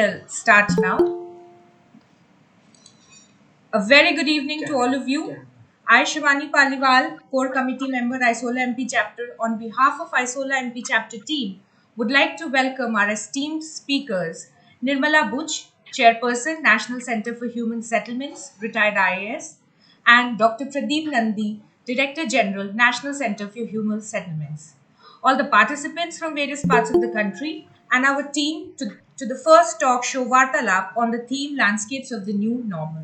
I'll start now. A very good evening to all of you. I, Shivani Paliwal, Core Committee Member, ISOLA MP Chapter, on behalf of ISOLA MP Chapter team, would like to welcome our esteemed speakers, Nirmala Buch, Chairperson, National Center for Human Settlements, retired IAS, and Dr. Pradeep Nandi, Director General, National Center for Human Settlements. All the participants from various parts of the country, and our team to the first talk show Vartalap on the theme Landscapes of the New Normal.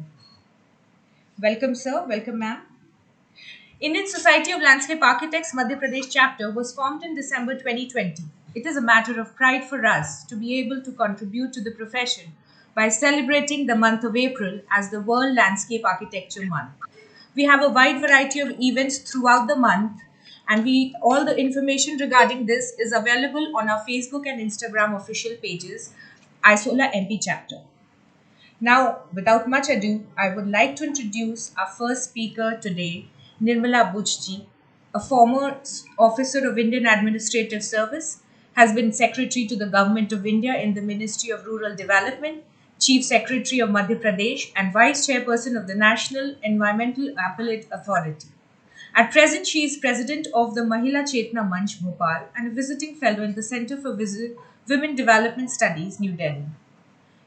Welcome, sir. Welcome, ma'am. Indian Society of Landscape Architects Madhya Pradesh chapter was formed in December 2020. It is a matter of pride for us to be able to contribute to the profession by celebrating the month of April as the World Landscape Architecture Month. We have a wide variety of events throughout the month, and we all the information regarding this is available on our Facebook and Instagram official pages, Isola MP chapter. Now, without much ado, I would like to introduce our first speaker today, Nirmala Buchji, a former officer of Indian Administrative Service, has been Secretary to the Government of India in the Ministry of Rural Development, Chief Secretary of Madhya Pradesh, and Vice Chairperson of the National Environmental Appellate Authority. At present, she is President of the Mahila Chetna Manch Bhopal and a visiting fellow in the Center for Women Development Studies, New Delhi.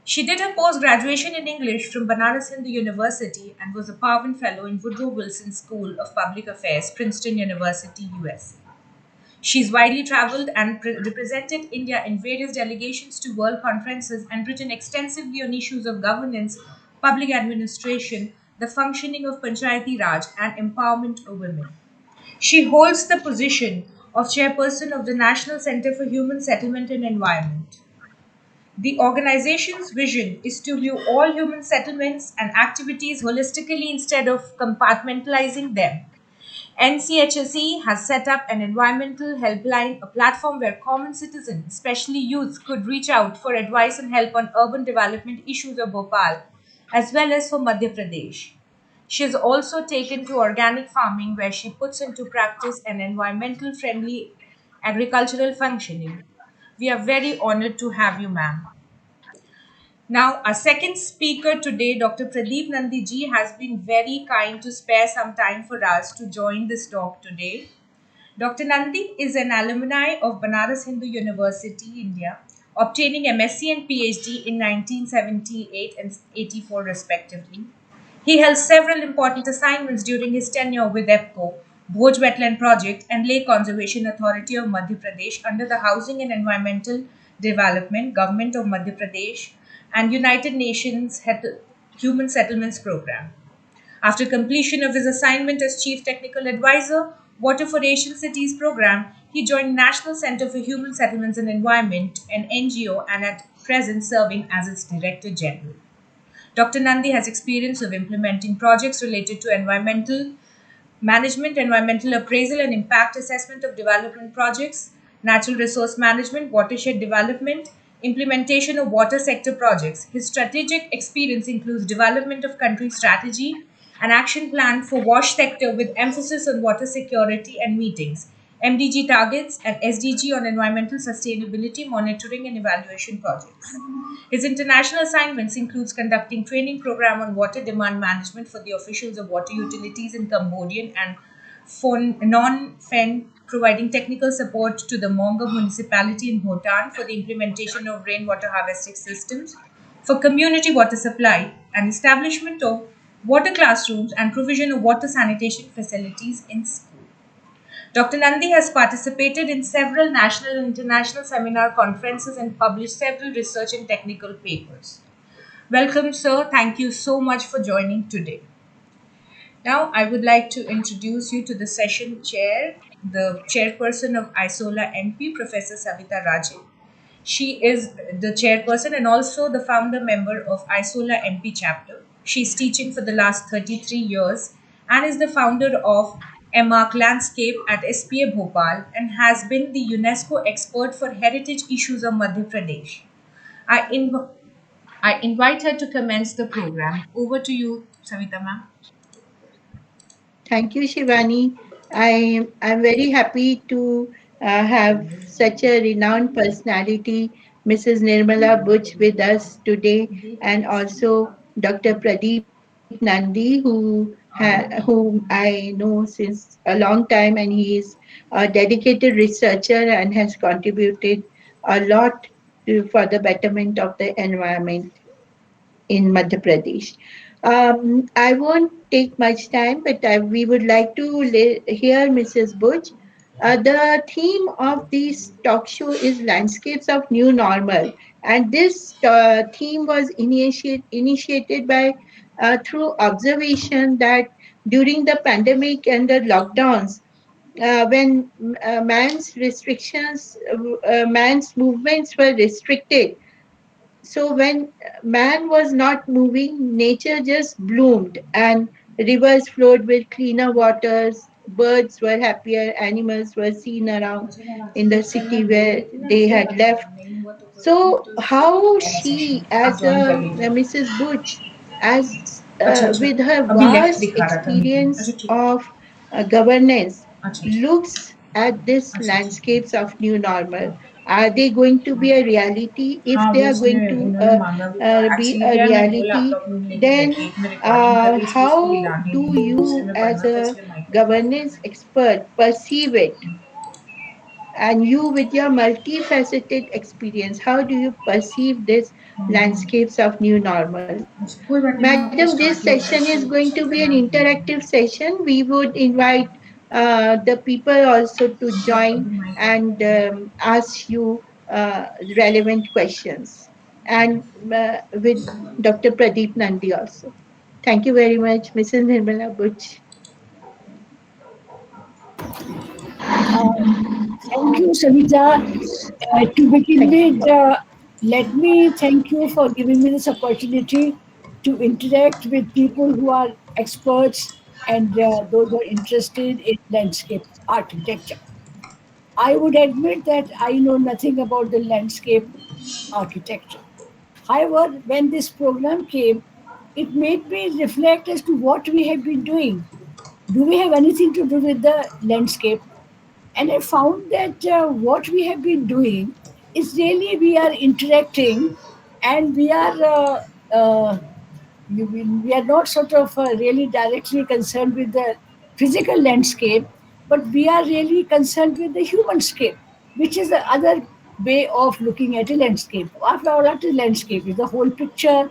She did her post graduation in English from Banaras Hindu University and was a Pavan Fellow in Woodrow Wilson School of Public Affairs, Princeton University, USA. She's widely traveled and represented India in various delegations to world conferences and written extensively on issues of governance, public administration, the functioning of Panchayati Raj, and empowerment of women. She holds the position of chairperson of the National Center for Human Settlement and Environment. The organization's vision is to view all human settlements and activities holistically instead of compartmentalizing them. NCHSE has set up an environmental helpline, a platform where common citizens, especially youth, could reach out for advice and help on urban development issues of Bhopal, as well as for Madhya Pradesh. She is also taken to organic farming, where she puts into practice an environmental friendly agricultural functioning. We are very honored to have you, ma'am. Now, our second speaker today, Dr. Pradeep Nandi ji, has been very kind to spare some time for us to join this talk today. Dr. Nandi is an alumni of Banaras Hindu University, India, obtaining MSc and PhD in 1978 and 84 respectively. He held several important assignments during his tenure with EPCO, Bhoj Wetland Project, and Lake Conservation Authority of Madhya Pradesh under the Housing and Environmental Development, Government of Madhya Pradesh, and United Nations Human Settlements Program. After completion of his assignment as Chief Technical Advisor, Water for Asian Cities Program, he joined National Center for Human Settlements and Environment, an NGO, and at present serving as its Director General. Dr. Nandi has experience of implementing projects related to environmental management, environmental appraisal and impact assessment of development projects, natural resource management, watershed development, implementation of water sector projects. His strategic experience includes development of country strategy, an action plan for wash sector with emphasis on water security and meetings, MDG targets, and SDG on environmental sustainability monitoring and evaluation projects. His international assignments includes conducting training program on water demand management for the officials of water utilities in Cambodian and Phnom Penh, providing technical support to the Monga municipality in Bhutan for the implementation of rainwater harvesting systems, for community water supply and establishment of water classrooms and provision of water sanitation facilities in schools. Dr. Nandi has participated in several national and international seminar conferences and published several research and technical papers. Welcome, sir. Thank you so much for joining today. Now, I would like to introduce you to the session chair, the chairperson of ISOLA MP, Professor Savita Raje. She is the chairperson and also the founder member of ISOLA MP chapter. She is teaching for the last 33 years and is the founder of EMARC Landscape at SPA Bhopal and has been the UNESCO expert for heritage issues of Madhya Pradesh. I, inv- I invite her to commence the program. Over to you, Savita ma'am. Thank you, Shivani. I'm very happy to have such a renowned personality, Mrs. Nirmala Butch with us today, and also Dr. Pradeep Nandi, whom I know since a long time, and he is a dedicated researcher and has contributed a lot for the betterment of the environment in Madhya Pradesh. I won't take much time, but we would like to hear Mrs. Butch. The theme of this talk show is Landscapes of New Normal, and this theme was initiated by through observation that during the pandemic and the lockdowns, when man's movements were restricted, so when man was not moving, nature just bloomed and rivers flowed with cleaner waters, birds were happier, animals were seen around in the city where they had left. So how she, as Mrs. Butch, as अच्छा अच्छा with her अभी left vast दिखा रहा था meeting अच्छा experience ठीक है of governance, अच्छा अच्छा looks at this अच्छा अच्छा landscapes of new normal, are they going to be a reality? If हाँ they वो are उसने going to उन्होंने मांगा भी था be एक्चुअली a क्या है मैं दो reality, लैपटॉप में लेके बैठी then एक में रिकॉर्डिंग कर रही इसलिए उसको how हिलाने do नहीं दी दूसरे you, में as पढ़ना था a इसलिए माइक पे बात कर governance रही expert, perceive it? And you, with your multifaceted experience, how do you perceive this landscapes of new normal? अच्छा कोई बात नहीं मैम Madam, आपका this स्टार्ट ही हो session गया is तो going to be सबसे an मैं interactive session. We would invite the people also to but join अभी माइक ऑफ and करेंगे ask you relevant questions. And with Dr. Pradeep Nandi also. Thank you very much, Mrs. Nirmala Butch. Thank you, Savita. To begin Thank with, you. let me thank you for giving me this opportunity to interact with people who are experts and those who are interested in landscape architecture. I would admit that I know nothing about the landscape architecture. However, when this program came, it made me reflect as to what we have been doing. Do we have anything to do with the landscape? And I found that what we have been doing is really we are interacting and we are not sort of really directly concerned with the physical landscape, but we are really concerned with the human scape, which is the other way of looking at a landscape. After all, what is landscape? Is the whole picture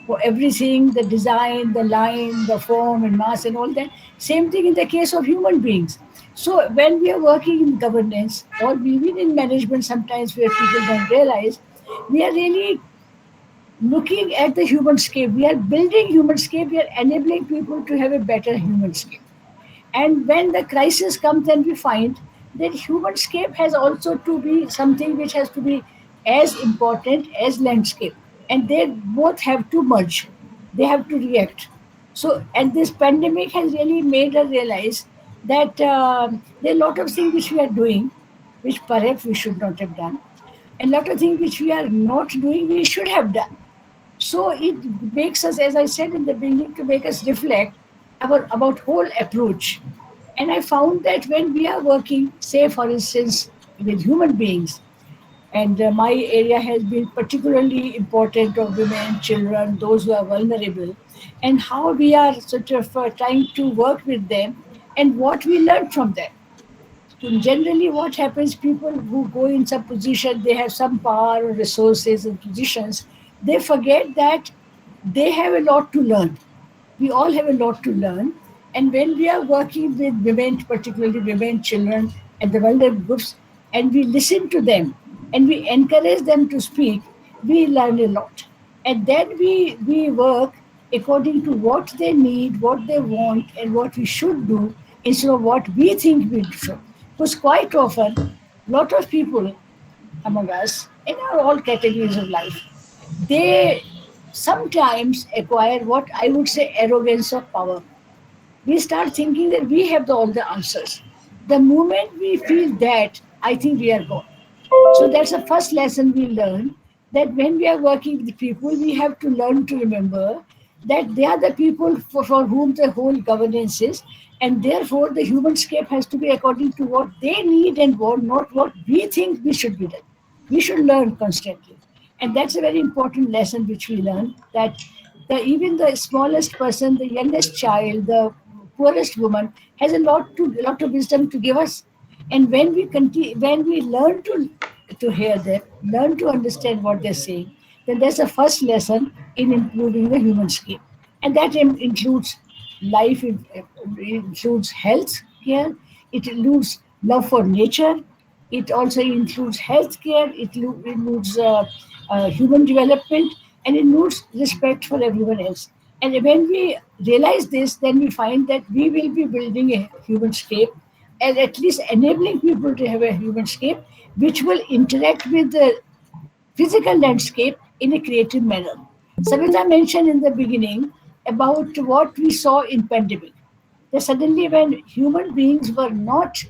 for everything, the design, the line, the form and mass and all that. Same thing in the case of human beings. So when we are working in governance or even in management, sometimes where people don't realize, we are really looking at the human scape. We are building human scape. We are enabling people to have a better human scape. And when the crisis comes, then we find that human scape has also to be something which has to be as important as landscape. And they both have to merge. They have to react. So, and this pandemic has really made us realize that there are a lot of things which we are doing, which perhaps we should not have done, and a lot of things which we are not doing, we should have done. So it makes us, as I said in the beginning, to make us reflect about whole approach. And I found that when we are working, say for instance, with human beings, and my area has been particularly important of women, children, those who are vulnerable, and how we are sort of trying to work with them and what we learn from them. So generally, what happens? People who go in some position, they have some power or resources and positions. They forget that they have a lot to learn. We all have a lot to learn, and when we are working with women, particularly women, children, and the vulnerable groups, and we listen to them and we encourage them to speak, we learn a lot, and then we work according to what they need, what they want, and what we should do instead of what we think we should. Because quite often, a lot of people among us in our all categories of life, they sometimes acquire what I would say arrogance of power. We start thinking that we have all the answers. The moment we feel that, I think we are gone. So that's the first lesson we learn, that when we are working with people, we have to learn to remember that they are the people for whom the whole governance is, and therefore the human scape has to be according to what they need and want, not what we think we should be done. We should learn constantly. And that's a very important lesson which we learn, that even the smallest person, the youngest child, the poorest woman has a lot of wisdom to give us. And when we continue, when we learn to hear them, learn to understand what they're saying, then that's the first lesson in improving the human skill. And that includes life, it includes health care, it includes love for nature, it also includes healthcare, includes human development, and it includes respect for everyone else. And when we realize this, then we find that we will be building a human scape, and at least enabling people to have a human scape which will interact with the physical landscape in a creative manner. Savita mentioned in the beginning about what we saw in pandemic. That suddenly, when human beings were not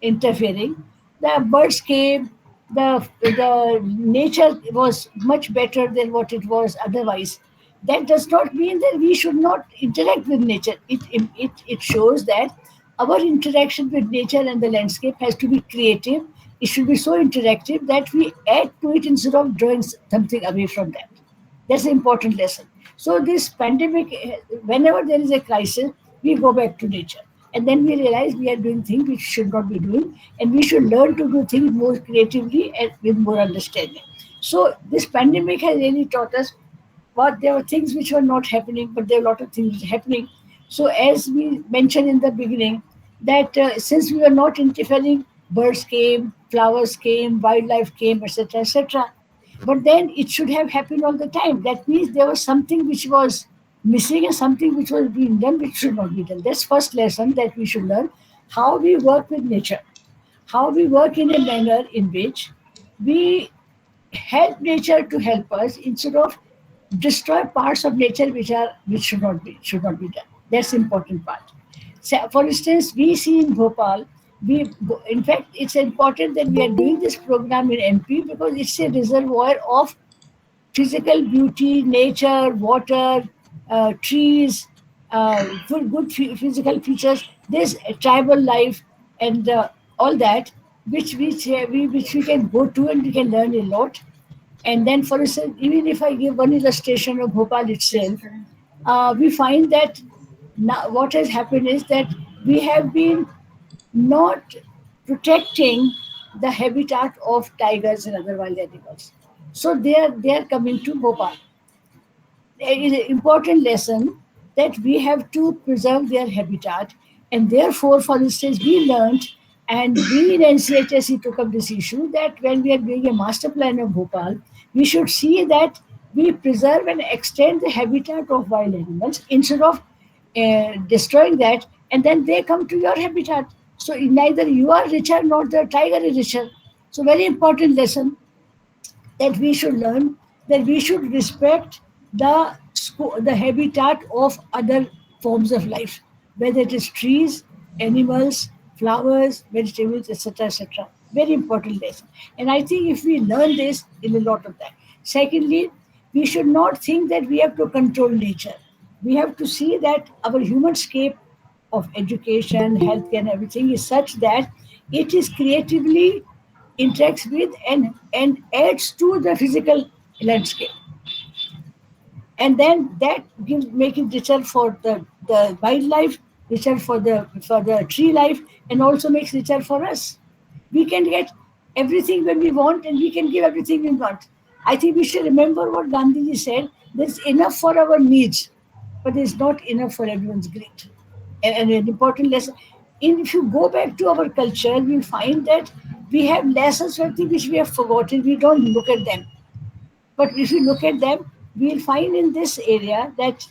interfering, the birds came, the nature was much better than what it was otherwise. That does not mean that we should not interact with nature. It shows that our interaction with nature and the landscape has to be creative. It should be so interactive that we add to it instead of drawing something away from that. That's an important lesson. So this pandemic, whenever there is a crisis, we go back to nature. And then we realize we are doing things we should not be doing, and we should learn to do things more creatively and with more understanding. So this pandemic has really taught us what there were things which were not happening, but there are a lot of things happening. So as we mentioned in the beginning, that since we were not interfering, birds came, flowers came, wildlife came, etc., etc. But then it should have happened all the time. That means there was something which was missing and something which was being done which should not be done. That's first lesson that we should learn, how we work with nature, how we work in a manner in which we help nature to help us instead of destroy parts of nature which should not be done. That's the important part. So, for instance, we see in Bhopal, we in fact it's important that we are doing this program in MP because it's a reservoir of physical beauty, nature, water, trees, physical features. There's a tribal life and all that, which we can go to and we can learn a lot. And then, for instance, even if I give one illustration of Bhopal itself, we find that now what has happened is that we have been not protecting the habitat of tigers and other wild animals. So they are coming to Bhopal. It is an important lesson that we have to preserve their habitat. And therefore, for instance, we learned, and we in NCHSE took up this issue, that when we are doing a master plan of Bhopal, we should see that we preserve and extend the habitat of wild animals instead of destroying that, and then they come to your habitat. So neither you are richer nor the tiger is richer. So very important lesson that we should learn, that we should respect the habitat of other forms of life, whether it is trees, animals, flowers, vegetables, etc., etc. Very important lesson. And I think if we learn this, in a lot of that. Secondly, we should not think that we have to control nature. We have to see that our human scape of education, healthcare, and everything is such that it is creatively interacts with and adds to the physical landscape, and then that gives make it richer for the wildlife, richer for the tree life, and also makes richer for us. We can get everything when we want, and we can give everything we want. I think we should remember what Gandhiji said: there's enough for our needs, but there's not enough for everyone's greed. And an important lesson. If you go back to our culture, we'll find that we have lessons, something which we have forgotten. We don't look at them. But if you look at them, we'll find in this area that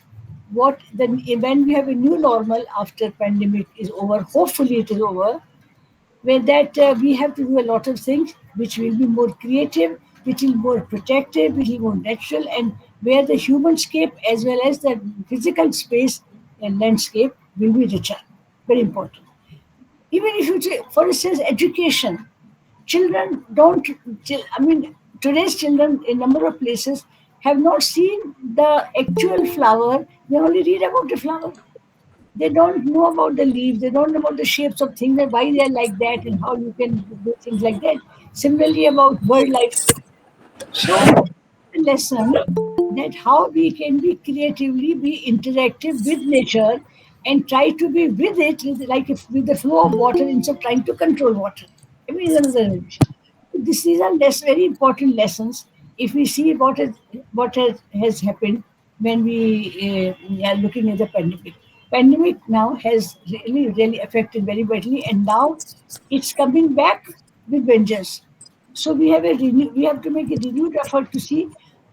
what the when we have a new normal after pandemic is over, hopefully it is over, where that we have to do a lot of things which will be more creative, which will be more protective, which will be more natural, and where the human scape as well as the physical space and landscape will be richer. Very important. Even if you say, for instance, education, children don't, I mean, today's children in number of places have not seen the actual flower. They only read about the flower. They don't know about the leaves. They don't know about the shapes of things and why they are like that and how you can do things like that. Similarly, about bird life. So lesson that how we can be creatively be interactive with nature and try to be with it like if with the flow of water instead of trying to control water. I mean, is another dimension. These are very important lessons. If we see has happened when we are looking at the pandemic now has really affected very badly, and now it's coming back with vengeance. So we have to make a renewed effort to see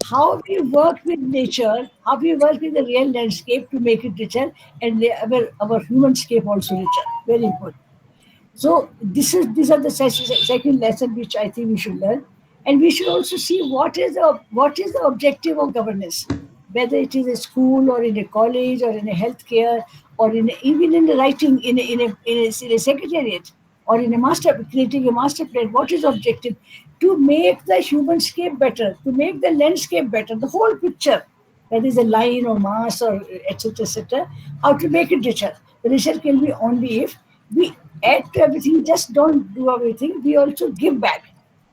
how we work with nature, how we work with the real landscape to make it richer, and our human scape also richer. Very important. So these are the second lesson which I think we should learn, and we should also see what is the objective of governance, whether it is a school or in a college or in a healthcare or even in the writing in a secretariat or in a master creating a master plan. What is objective? To make the human scape better, to make the landscape better, the whole picture, whether it's a line or mass or etc. etc. How to make it richer? The richer can be only if we add to everything. Just don't do everything. We also give back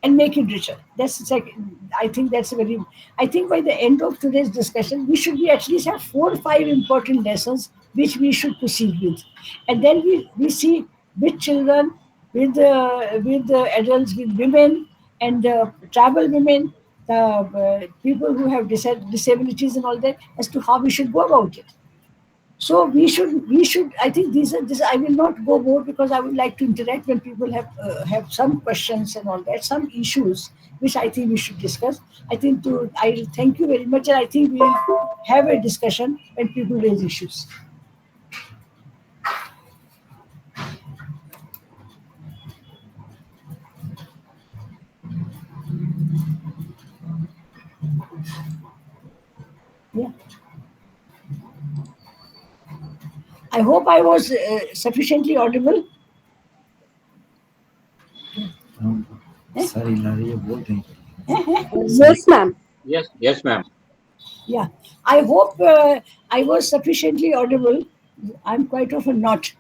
and make it richer. That's the second. I think that's a very. I think by the end of today's discussion, we should be at least have 4 or 5 important lessons which we should proceed with, and then we see with children, with the adults, with women and tribal women, the people who have disabilities and all that, as to how we should go about it. So we should. I think these are this. I will not go more because I would like to interact when people have some questions and all that, some issues which I think we should discuss. I thank you very much, and I think we will have a discussion when people raise issues. Yeah. I hope I was sufficiently audible. Sorry, Larry, you बोल रही Yes, ma'am. Yes, yes, ma'am. Yeah. I hope I was sufficiently audible. I'm quite often not.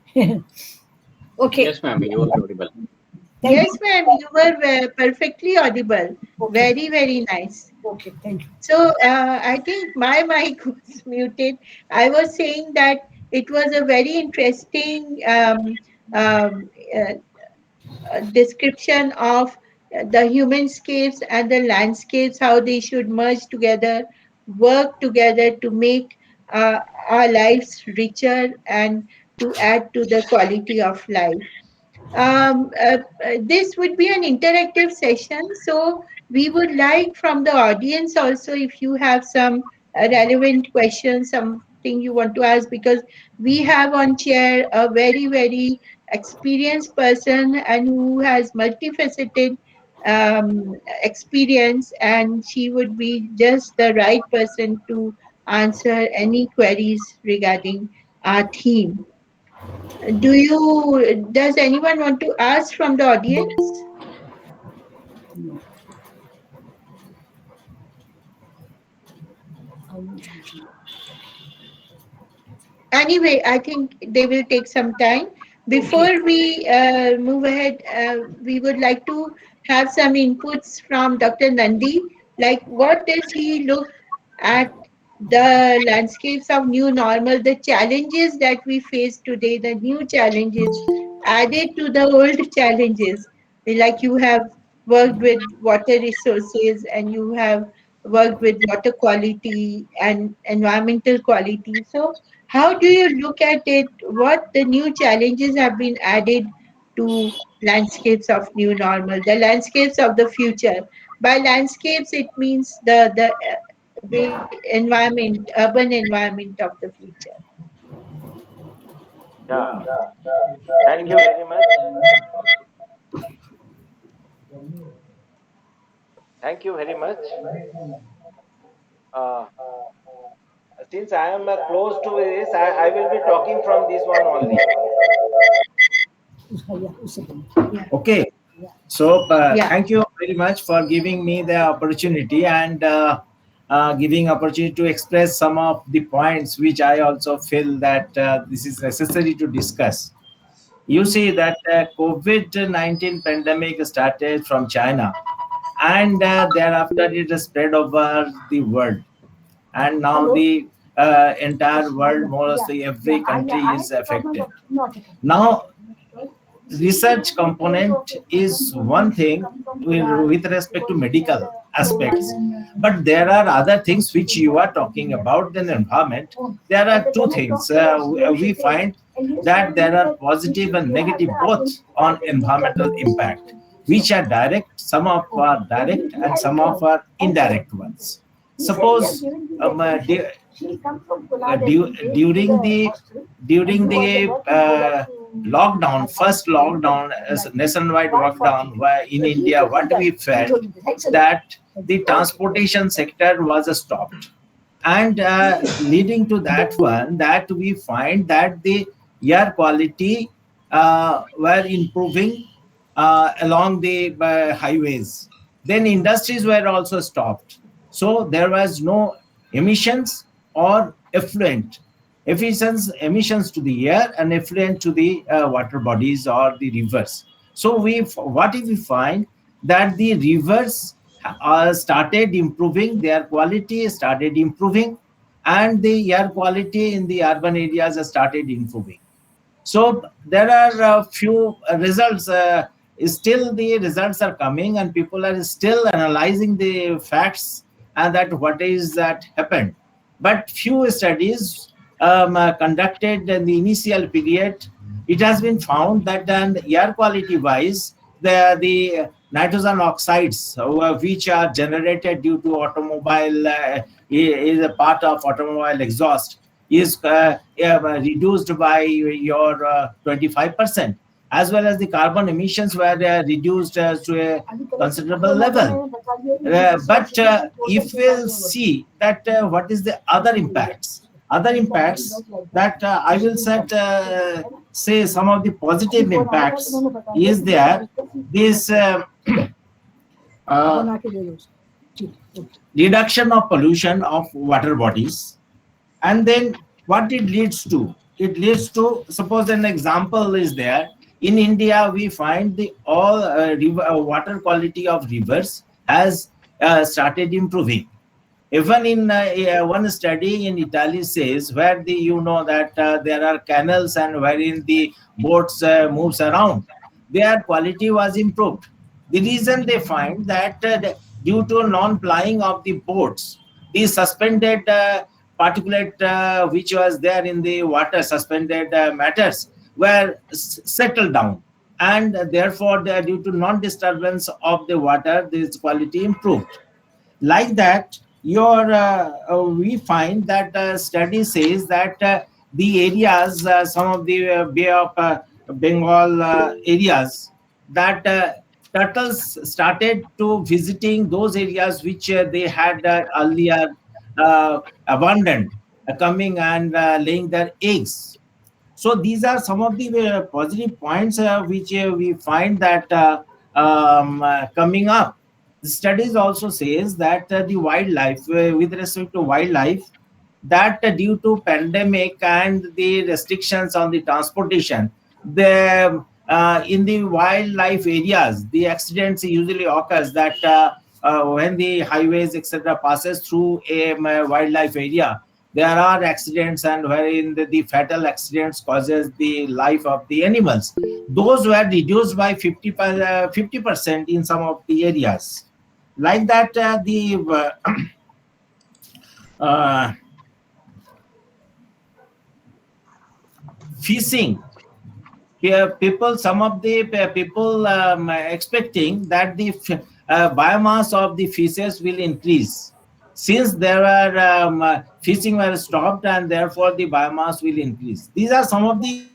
Okay. Yes, ma'am. You are audible. Thank Yes, you. ma'am, you were perfectly audible. Okay. Very, very nice. Okay. Thank you. So I think my mic was muted. I was saying that it was a very interesting um, uh, description of the humanscapes and the landscapes, how they should merge together, work together to make our lives richer and to add to the quality of life. This would be an interactive session, so we would like from the audience also if you have some relevant questions, something you want to ask, because we have on chair a very, very experienced person and who has multifaceted experience, and she would be just the right person to answer any queries regarding our theme. Does anyone want to ask from the audience? Anyway, I think they will take some time. Okay. Before we move ahead, we would like to have some inputs from Dr. Nandi. Like, what does he look at the landscapes of new normal, the challenges that we face today, the new challenges added to the old challenges? Like, you have worked with water resources and you have worked with water quality and environmental quality. So, how do you look at it? What the new challenges have been added to landscapes of new normal, the landscapes of the future? By landscapes, it means the environment, urban environment of the future. Yeah. Thank you very much. Thank you very much. Uh, since I am close to this, I will be talking from this one only. Yeah. A second. Okay. So Yeah. thank you very much for giving me the opportunity and giving opportunity to express some of the points which I also feel that this is necessary to discuss. You see that COVID-19 pandemic started from China, and thereafter it is spread over the world, and now the entire world, mostly every country is affected. Now, research component is one thing with respect to medical aspects, but there are other things which you are talking about in the environment. There are two things we find that there are positive and negative both on environmental impact, which are direct, some of are direct and some of are indirect ones. Suppose during the lockdown, first lockdown, as nationwide lockdown in India, what we felt that the transportation sector was stopped, and leading to that one, that we find that the air quality were improving along the highways. Then industries were also stopped, so there was no emissions or effluent emissions to the air and effluent to the water bodies or the rivers. So what if we find that the rivers started improving, their quality started improving, and the air quality in the urban areas started improving. So there are a few results. Still, the results are coming, and people are still analyzing the facts and that what is that happened. But few studies conducted in the initial period, it has been found that air quality wise, the nitrogen oxides which are generated due to automobile is a part of automobile exhaust is reduced by your 25%, as well as the carbon emissions were reduced to a considerable level. But if we'll see that what is the other impacts that I will say some of the positive impacts is there. This reduction of pollution of water bodies, and then what it leads to, suppose an example is there. In India, we find the all water quality of rivers has started improving. Even in one study in Italy says, where that there are canals and wherein the boats moves around, their quality was improved. The reason they find that due to non-plying of the boats, the suspended particulate which was there in the water, suspended matters were settled down, and therefore due to non-disturbance of the water, this quality improved. Like that, we find that study says that the areas, some of the Bay of Bengal areas, that turtles started to visiting those areas which they had earlier abandoned, coming and laying their eggs. So these are some of the positive points which we find that coming up. The studies also says that the wildlife, with respect to wildlife, that due to pandemic and the restrictions on the transportation, the in the wildlife areas, the accidents usually occurs that when the highways etc. passes through a wildlife area, there are accidents, and wherein the fatal accidents causes the life of the animals. Those were reduced by 50% in some of the areas. Like that, the fishing. Here, some of the people expecting that the biomass of the fishes will increase, since there are fishing were stopped, and therefore the biomass will increase. These are some of the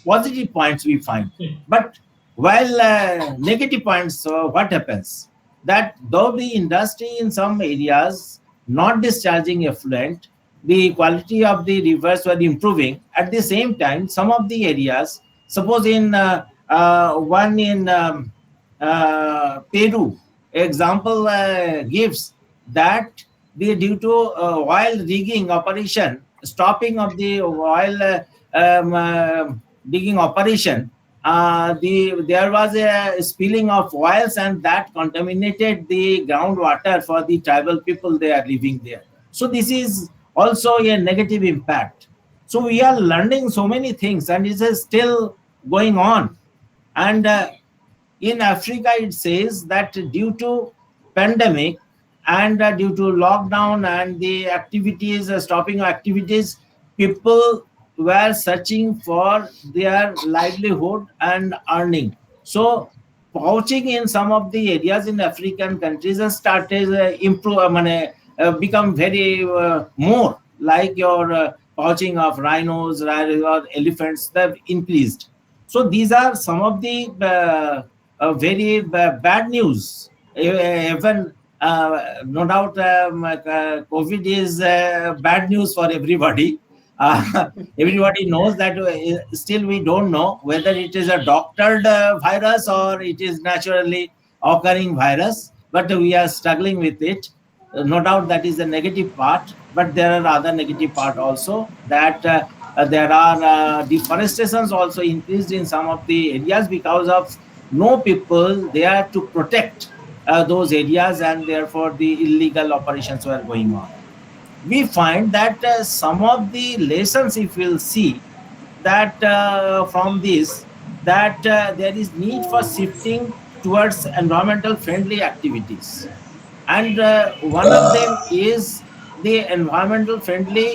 positive points we find. But while negative points, what happens? That though the industry in some areas not discharging effluent, the quality of the rivers were improving. At the same time, some of the areas, suppose in one in Peru, example gives that due to oil rigging operation, stopping of the oil digging operation, there was a spilling of oils, and that contaminated the groundwater for the tribal people they are living there. So this is also a negative impact. So we are learning so many things, and it is still going on. And in Africa, it says that due to pandemic and due to lockdown and the activities, stopping of activities, people were searching for their livelihood and earning. So poaching in some of the areas in African countries has started become very more like your poaching of rhinos or elephants that increased. So these are some of the very bad news. Even no doubt, COVID is bad news for everybody. Everybody knows that. Still, we don't know whether it is a doctored virus or it is naturally occurring virus. But we are struggling with it. No doubt that is the negative part. But there are other negative part also, that there are deforestations also increased in some of the areas because of no people there to protect those areas, and therefore the illegal operations were going on. We find that some of the lessons, if we'll see, that from this, that there is need for shifting towards environmental friendly activities. And one of them is the environmental friendly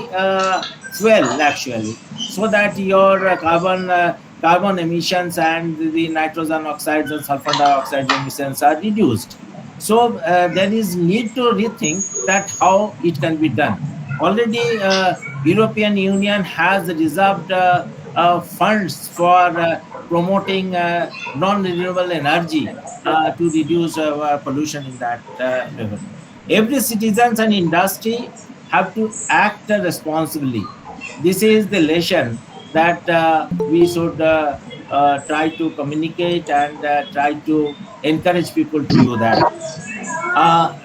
fuel, actually, so that your carbon emissions and the nitrogen oxides and sulfur dioxide emissions are reduced. So there is need to rethink that how it can be done. Already European Union has reserved funds for promoting non-renewable energy to reduce pollution in that level. Every citizens and industry have to act responsibly. This is the lesson that we should try to communicate and try to encourage people to do that.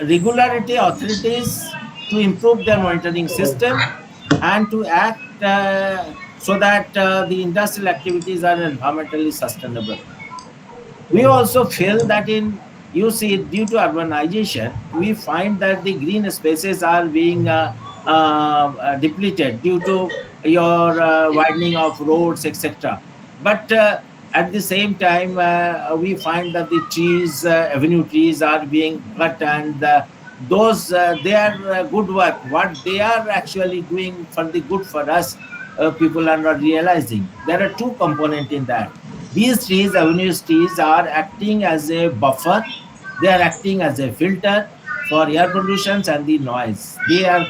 Regularity authorities to improve their monitoring system and to act so that the industrial activities are environmentally sustainable. We also feel that you see, due to urbanization, we find that the green spaces are being depleted due to your widening of roads, etc. But at the same time, we find that the trees, avenue trees, are being cut, and those their good work, what they are actually doing for the good for us, people are not realizing. There are two components in that. These trees, avenue trees, are acting as a buffer. They are acting as a filter for air pollution and the noise. They are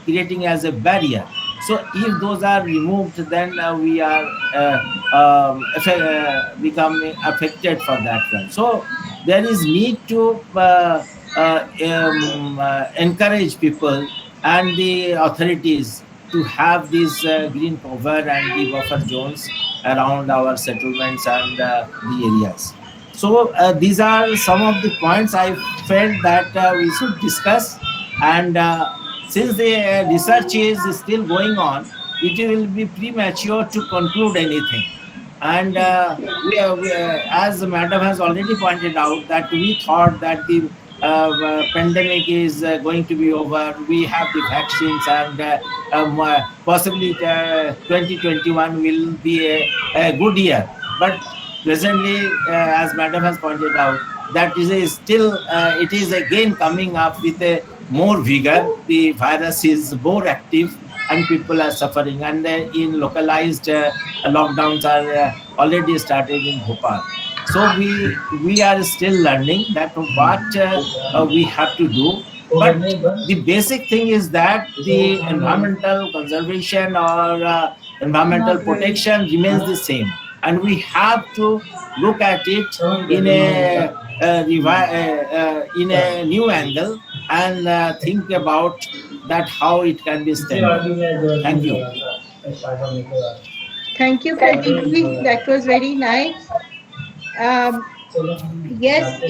creating as a barrier. So if those are removed, then we are becoming affected for that one. So there is need to encourage people and the authorities to have these green cover and the buffer zones around our settlements and the areas. So these are some of the points I felt that we should discuss. And since the research is still going on, it will be premature to conclude anything. And as the madam has already pointed out, that we thought that the pandemic is going to be over. We have the vaccines, and possibly 2021 will be a good year. But presently, as madam has pointed out, that is still it is again coming up with a more vigor. The virus is more active, and people are suffering. And in localized lockdowns are already started in Bhopal. So we are still learning that what we have to do. But the basic thing is that the environmental conservation or environmental protection remains the same, and we have to look at it in in a new angle, and think about that how it can be strengthened. Thank you. Thank you, Pradeep. That was very nice. Yes,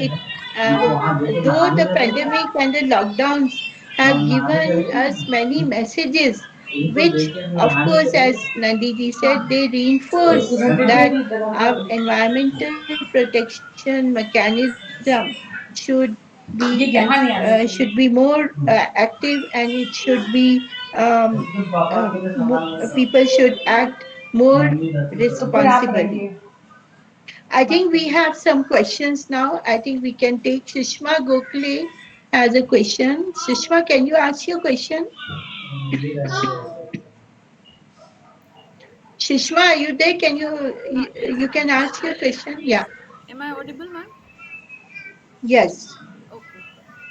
though the pandemic and the lockdowns have given us many messages, which, of course, as Nandiji said, they reinforce that our environmental protection mechanism should ये यहाँ नहीं आनी should be more active, and it should be people should act more तो फिर आप responsibly. रहिए I think we have some questions now. I think we can take Sushma Gokhale has a question. Sushma, can you ask your question? Sushma, are you there? Can you can ask your question? Yeah. Am I audible, ma'am? Yes. Okay.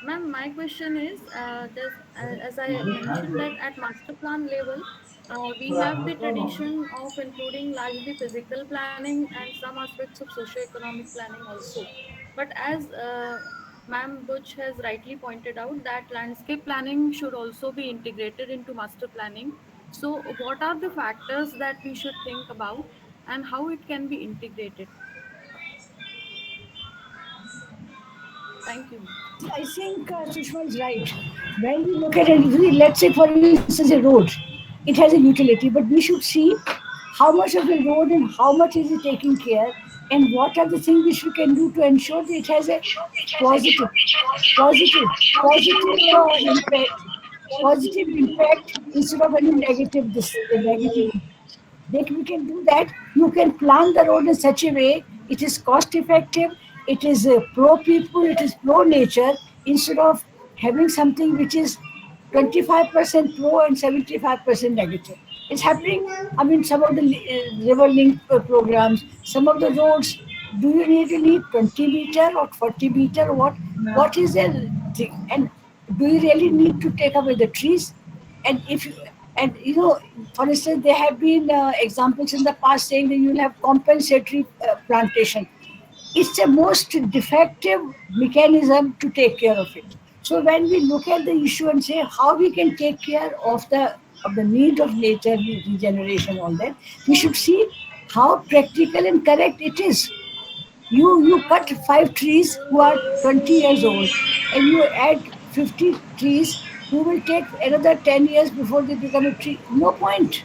Ma'am, my question is, as I mentioned that at master plan level, we have the tradition of including largely physical planning and some aspects of socio-economic planning also. But as Ma'am Butch has rightly pointed out, that landscape planning should also be integrated into master planning. So, what are the factors that we should think about and how it can be integrated? Thank you. I think Sushma is right. When we look at it, let's say for instance a road, it has a utility, but we should see how much of the road and how much is it taking care, and what are the things which we can do to ensure that it has a positive, positive impact, positive impact instead of any negative negative. That we can do that. You can plan the road in such a way it is cost effective, it is pro people, it is pro nature, instead of having something which is 25% pro and 75% negative. It's happening. I mean, some of the river link programs, some of the roads. Do you need 20 meter or 40 meter? What is the thing? And do you really need to take away the trees? And if you, and you know, for instance, there have been examples in the past saying that you will have compensatory plantation. It's the most defective mechanism to take care of it. So when we look at the issue and say how we can take care of the need of nature, regeneration, all that, we should see how practical and correct it is. You cut 5 trees who are 20 years old, and you add 50 trees who will take another 10 years before they become a tree. No point.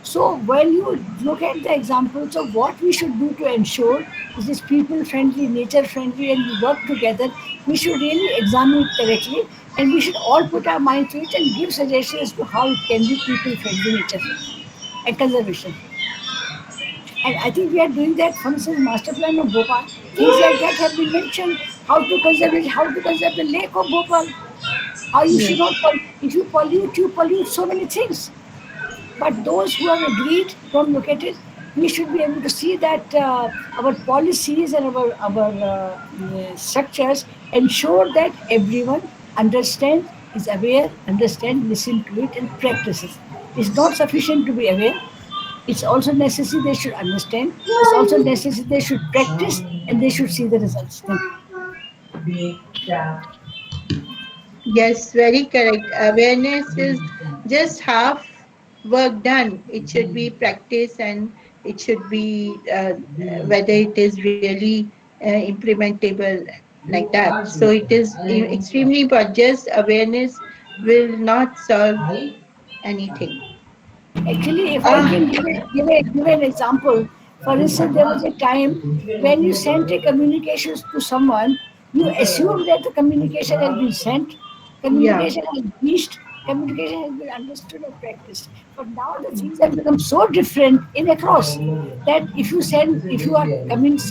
So when you look at the examples of what we should do to ensure this is people friendly, nature friendly, and we work together, we should really examine it correctly, and we should all put our mind to it and give suggestions to how it can be people friendly, nature friendly, and conservation. And I think we are doing that. For instance, master plan of Bhopal, things like that have been mentioned. How to conserve it, how to conserve the lake of Bhopal. How you should not if you pollute so many things. But those who have agreed, don't look at it. We should be able to see that our policies and our structures ensure that everyone understands, is aware, understand, listen to it, and practices. It's not sufficient to be aware. It's also necessary they should understand. It's also necessary they should practice, and they should see the results. Thank you. Yes, very correct. Awareness is just half work done. It should be practice, and it should be whether it is really implementable like that. So it is extremely important. Just awareness will not solve anything. Actually, if I Ah, can give an example, for instance, there was a time when you sent a communications to someone, you assume that the communication has been sent, yeah. communication has reached, communication has been understood or practiced. But now the things have become so different in across that if you are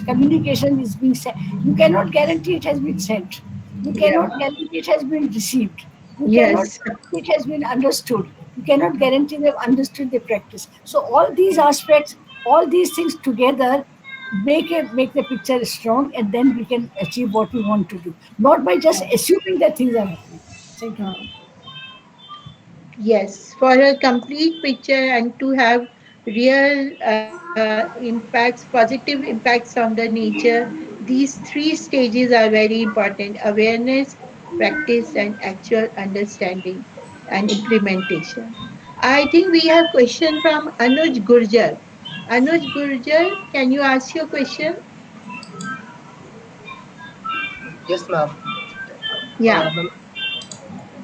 communication is being sent, you cannot guarantee it has been sent. You Yeah. cannot guarantee it has been received. You cannot Yes. guarantee it has been understood. You cannot guarantee they've understood the practice. So all these aspects, all these things together make the picture strong, and then we can achieve what we want to do. Not by just assuming that things are happening. Thank you. Yes, for a complete picture and to have real impacts, positive impacts on the nature, these three stages are very important: awareness, practice, and actual understanding and implementation. I think we have question from Anuj Gurjar. Anuj Gurjar, can you ask your question? Yes, ma'am. Yeah. Ma'am,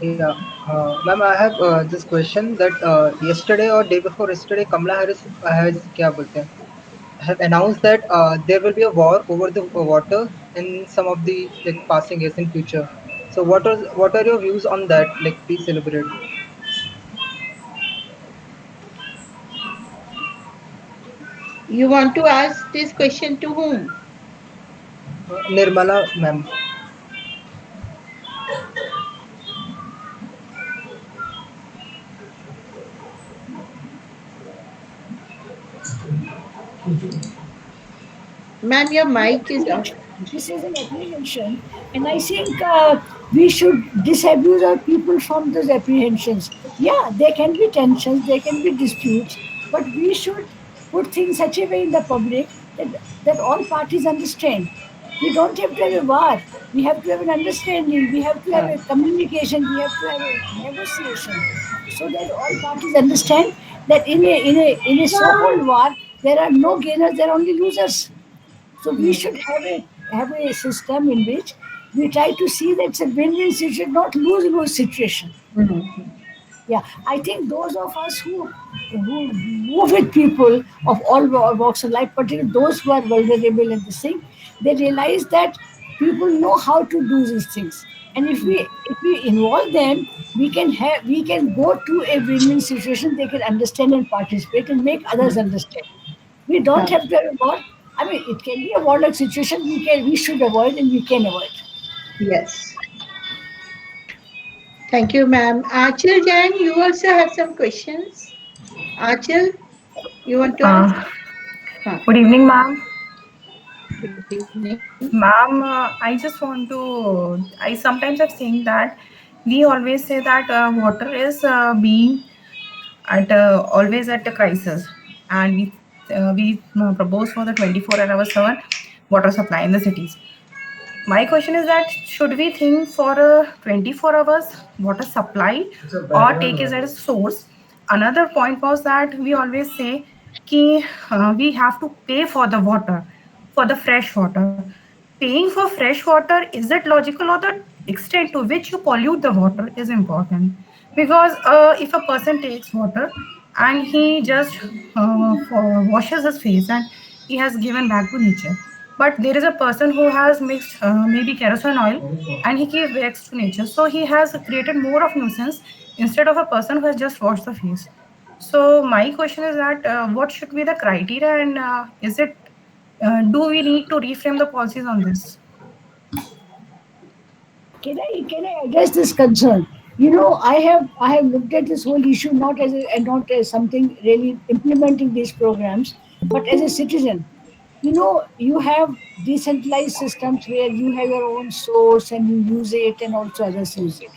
yeah. Ma'am, I have this question that yesterday or day before yesterday, Kamala Harris has क्या बोलते हैं, have announced that there will be a war over the water in some of the like passing years in future. So what are your views on that? Like, please elaborate. You want to ask this question to whom? Nirmala, ma'am. Ma'am, your mic is off. This is an apprehension, and I think we should disabuse our people from those apprehensions. Yeah, there can be tensions, there can be disputes, but we should put things such a way in the public that all parties understand. We don't have to have a war. We have to have an understanding. We have to have a communication. We have to have a negotiation, so that all parties understand that in a so-called war there are no gainers. There are only losers. So we should have a system in which we try to see that it's a win-win situation, not lose-lose situation. Yeah, I think those of us who move with people of all walks of life, particularly those who are vulnerable in this thing, they realize that people know how to do these things, and if we involve them, we can go to a win-win situation. They can understand and participate and make others understand. We don't have to have a war. I mean, it can be a warlike situation. We should avoid and we can avoid. Yes. Thank you, ma'am. Achal Jain, you also have some questions. Achal, you want to ask? Good evening, ma'am. Good evening. Ma'am, I just want to. I sometimes have saying that we always say that water is being at always at a crisis, and we propose for the 24/7 water supply in the cities. My question is that should we think for a 24 hours water supply or take it as a source? Another point was that we always say we have to pay for the water, for the fresh water. Paying for fresh water, is it logical, or the extent to which you pollute the water is important? Because if a person takes water and he just washes his face and he has given back to nature, but there is a person who has mixed maybe kerosene oil and he gives back to nature, so he has created more of nuisance instead of a person who has just washed the face. So my question is that what should be the criteria, and is it do we need to reframe the policies on this? Can I address this concern? I have looked at this whole issue not as something really implementing these programs, but as a citizen. You have decentralized systems where you have your own source and you use it, and also others use it.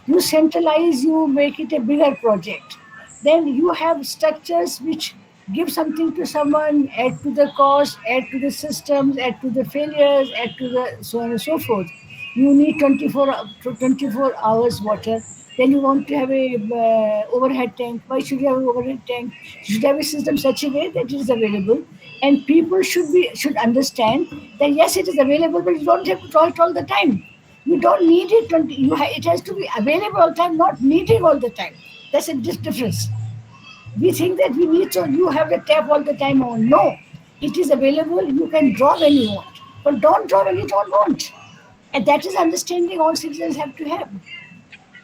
You centralize, you make it a bigger project. Then you have structures which give something to someone, add to the cost, add to the systems, add to the failures, add to the so on and so forth. You need 24 hours water. Then you want to have a overhead tank. Why should you have an overhead tank? You should have a system such a way that it is available, and people should understand that yes, it is available, but you don't have to draw it all the time. You don't need it. It has to be available all the time, not needing all the time. That's a difference. We think that we need, so you have the tap all the time on. No, it is available. You can draw when you want, but don't draw when you don't want. And that is understanding all citizens have to have.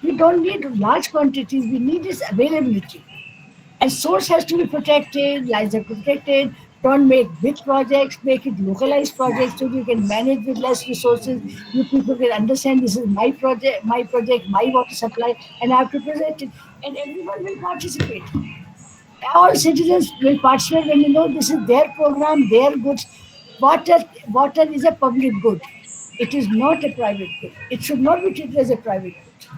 We don't need large quantities. We need is availability. And source has to be protected, lives are protected. Don't make big projects, make it localized projects so you can manage with less resources. You people can understand this is my project, my water supply, and I have to present it. And everyone will participate. All citizens will participate when this is their program, their goods. Water is a public good. It is not a private good. It should not be treated as a private good.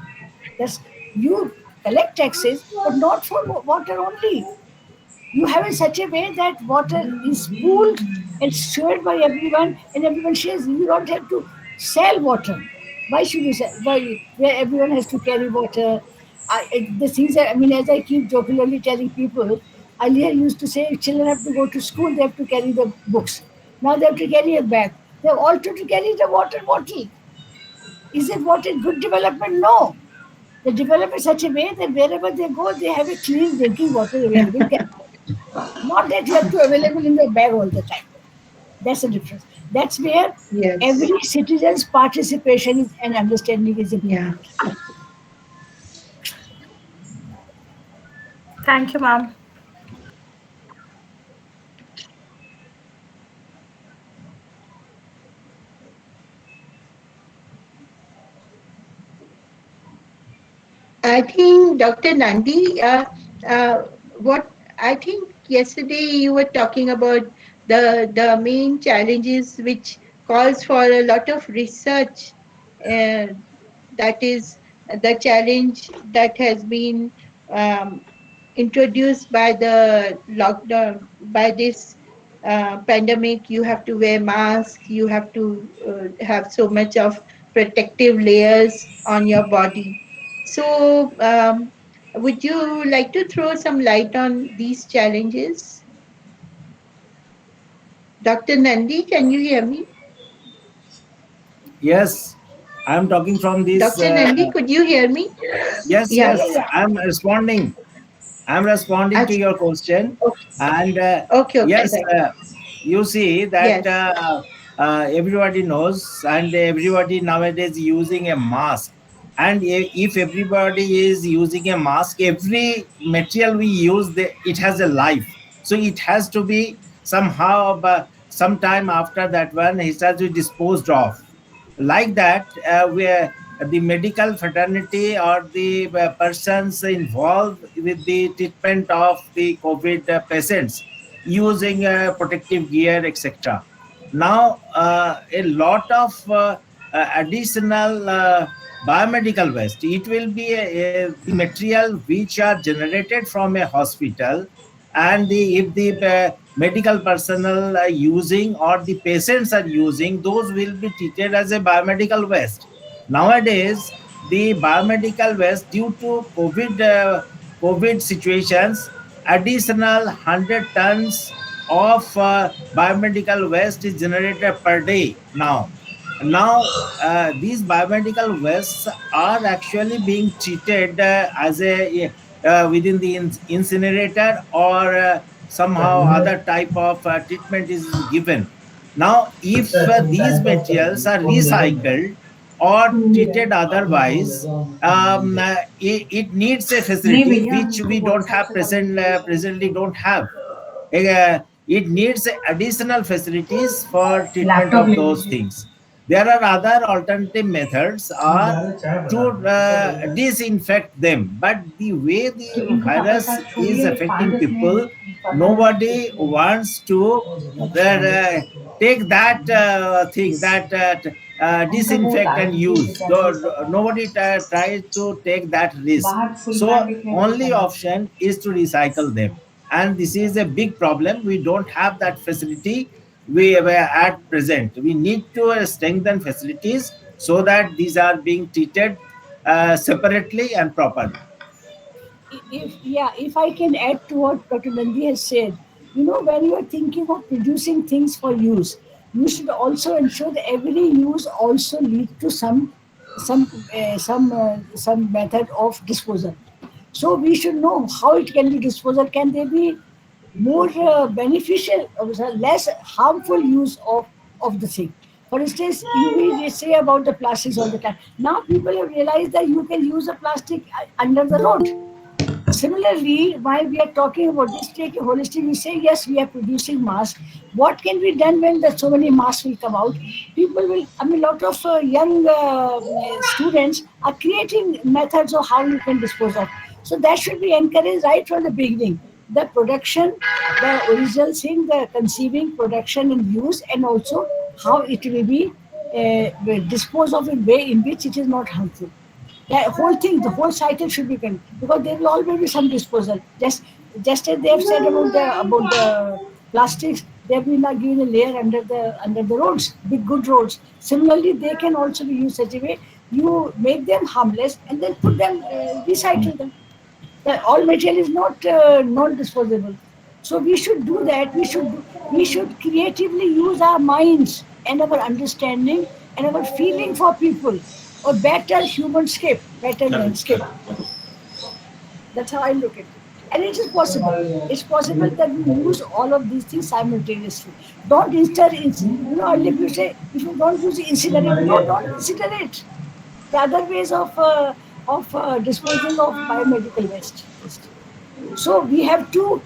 That's, you collect taxes, but not for water only. You have it such a way that water is pooled and shared by everyone, and everyone shares. You don't have to sell water. Why should you sell? Why, where everyone has to carry water? The things that, as I keep jokingly telling people, earlier used to say if children have to go to school, they have to carry the books. Now they have to carry a bag. They have also to carry the water bottle. Is it water good development? No. They develop in such a way that wherever they go, they have a clean drinking water available. Not that you have to available in the bag all the time. That's the difference. That's where Yes. every citizen's participation and understanding is Yeah. important. Thank you, ma'am. I think Dr. Nandi, what I think yesterday you were talking about the main challenges which calls for a lot of research. Uh, that is the challenge that has been um, introduced by the lockdown, by this pandemic. You have to wear masks, you have to have so much of protective layers on your body. So would you like to throw some light on these challenges? Dr. Nandi, can you hear me? Yes, I'm talking from this. Dr. Nandi, could you hear me? Yes, Yeah. yes, I'm responding. I'm responding to your question. Okay. And Okay, yes, right. you see that Yes. everybody knows, and everybody nowadays using a mask. And if everybody is using a mask, every material we use, it has a life. So it has to be somehow, sometime after that one, it has to be disposed of. Like that, where the medical fraternity or the persons involved with the treatment of the COVID patients using protective gear, etc. Now, a lot of additional biomedical waste. It will be the material which are generated from a hospital, and if the medical personnel are using or the patients are using, those will be treated as a biomedical waste. Nowadays, the biomedical waste, due to COVID situations, additional 100 tons of biomedical waste is generated per day now. These biomedical wastes are actually being treated as a within the incinerator, or somehow other type of treatment is given. Now, if these materials are recycled or treated otherwise, it needs a facility which we don't have presently don't have. It needs additional facilities for treatment of those things. There are other alternative methods are to disinfect them, but the way the virus is affecting people, nobody wants to take that thing, that disinfect and use. Nobody tries to take that risk. So only option is to recycle them, and this is a big problem. We don't have that facility we were at present. We need to strengthen facilities so that these are being treated separately and properly. If I can add to what Dr. Nandi has said, when you are thinking of producing things for use, you should also ensure that every use also lead to some method of disposal. So we should know how it can be disposal. Can they be more beneficial, or less harmful use of the thing? For instance, we say about the plastics all the time. Now people have realized that you can use a plastic under the road. Similarly, while we are talking about this, take a holistic, we say, yes, we are producing masks. What can be done when so many masks will come out? People will, a lot of young students are creating methods of how you can dispose of. So that should be encouraged right from the beginning. The production, the original thing, the conceiving, production and use, and also how it will be disposed of in a way in which it is not harmful. The whole thing, the whole cycle should be done, because there will always be some disposal. Just as they have said about the plastics, they have been given a layer under the roads, big good roads. Similarly, they can also be used such a way you make them harmless and then put them, recycle them. All material is not non-disposable. So we should do that. We should creatively use our minds and our understanding and our feeling for people or better humanscape, better landscape. That's how I look at it. And it is possible. It's possible that we use all of these things simultaneously. Don't earlier you say, if you don't use incinerate, no, don't incinerate. The other ways of disposing of biomedical waste. So we have to,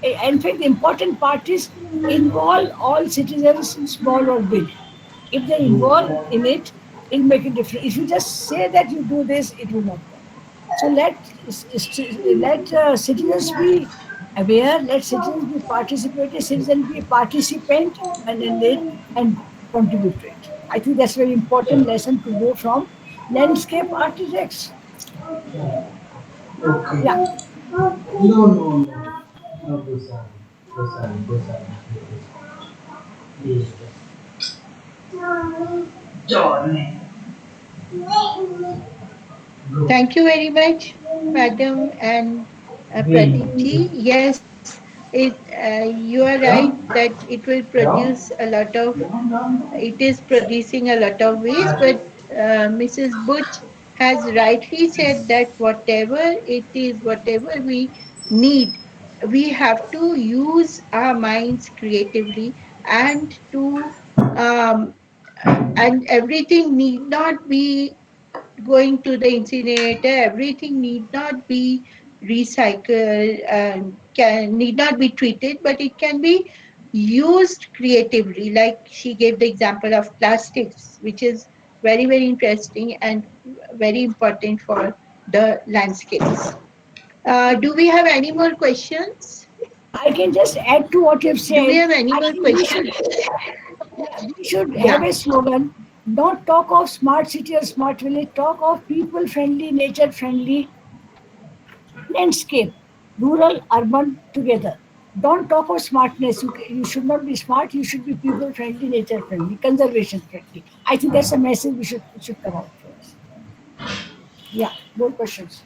in fact, the important part is involve all citizens, small or big. If they involve in it, it'll make a difference. If you just say that you do this, it will not work. So let citizens be aware. Let citizens be participating. Citizens be a participant, and then they and contribute to it. I think that's a very important lesson to go from landscape architects. Okay. Yeah. No, no, no. No, those are. Yes. Thank you very much, Madam and Pradeep ji. Yes, you are right that it will produce a lot of, it is producing a lot of waste, but Mrs. Butch has rightly said that whatever it is, whatever we need, we have to use our minds creatively and to and everything need not be going to the incinerator, everything need not be recycled and need not be treated, but it can be used creatively. Like she gave the example of plastics, which is very, very interesting and very important for the landscapes. Do we have any more questions? I can just add to what you've Do we said. have any I more think questions? we should have Yeah. a slogan. Don't talk of smart city or smart village. Talk of people friendly, nature friendly landscape, rural, urban together. Don't talk of smartness. You should not be smart. You should be people friendly, nature friendly, conservation friendly. I think that's a message we should come out for us. Yeah. More questions.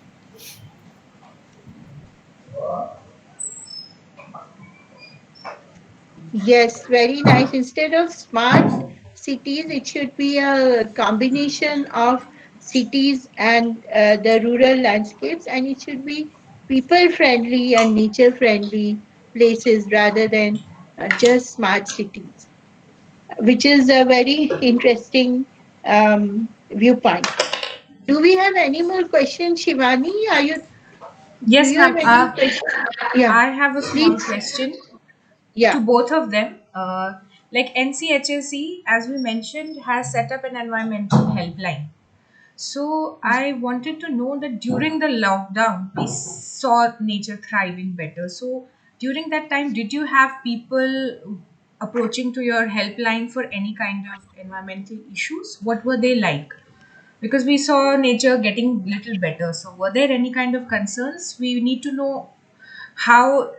Yes, very nice. Instead of smart cities, it should be a combination of cities and the rural landscapes, and it should be people friendly and nature friendly places rather than just smart cities, which is a very interesting viewpoint. Do we have any more questions, Shivani? Do Yes, you have ma'am. any questions? Yeah, I have a small please. question to Yeah. both of them. Like NCHSC, as we mentioned, has set up an environmental helpline. So I wanted to know that during the lockdown, we saw nature thriving better. So during that time, did you have people approaching to your helpline for any kind of environmental issues? What were they like? Because we saw nature getting little better. So were there any kind of concerns? We need to know how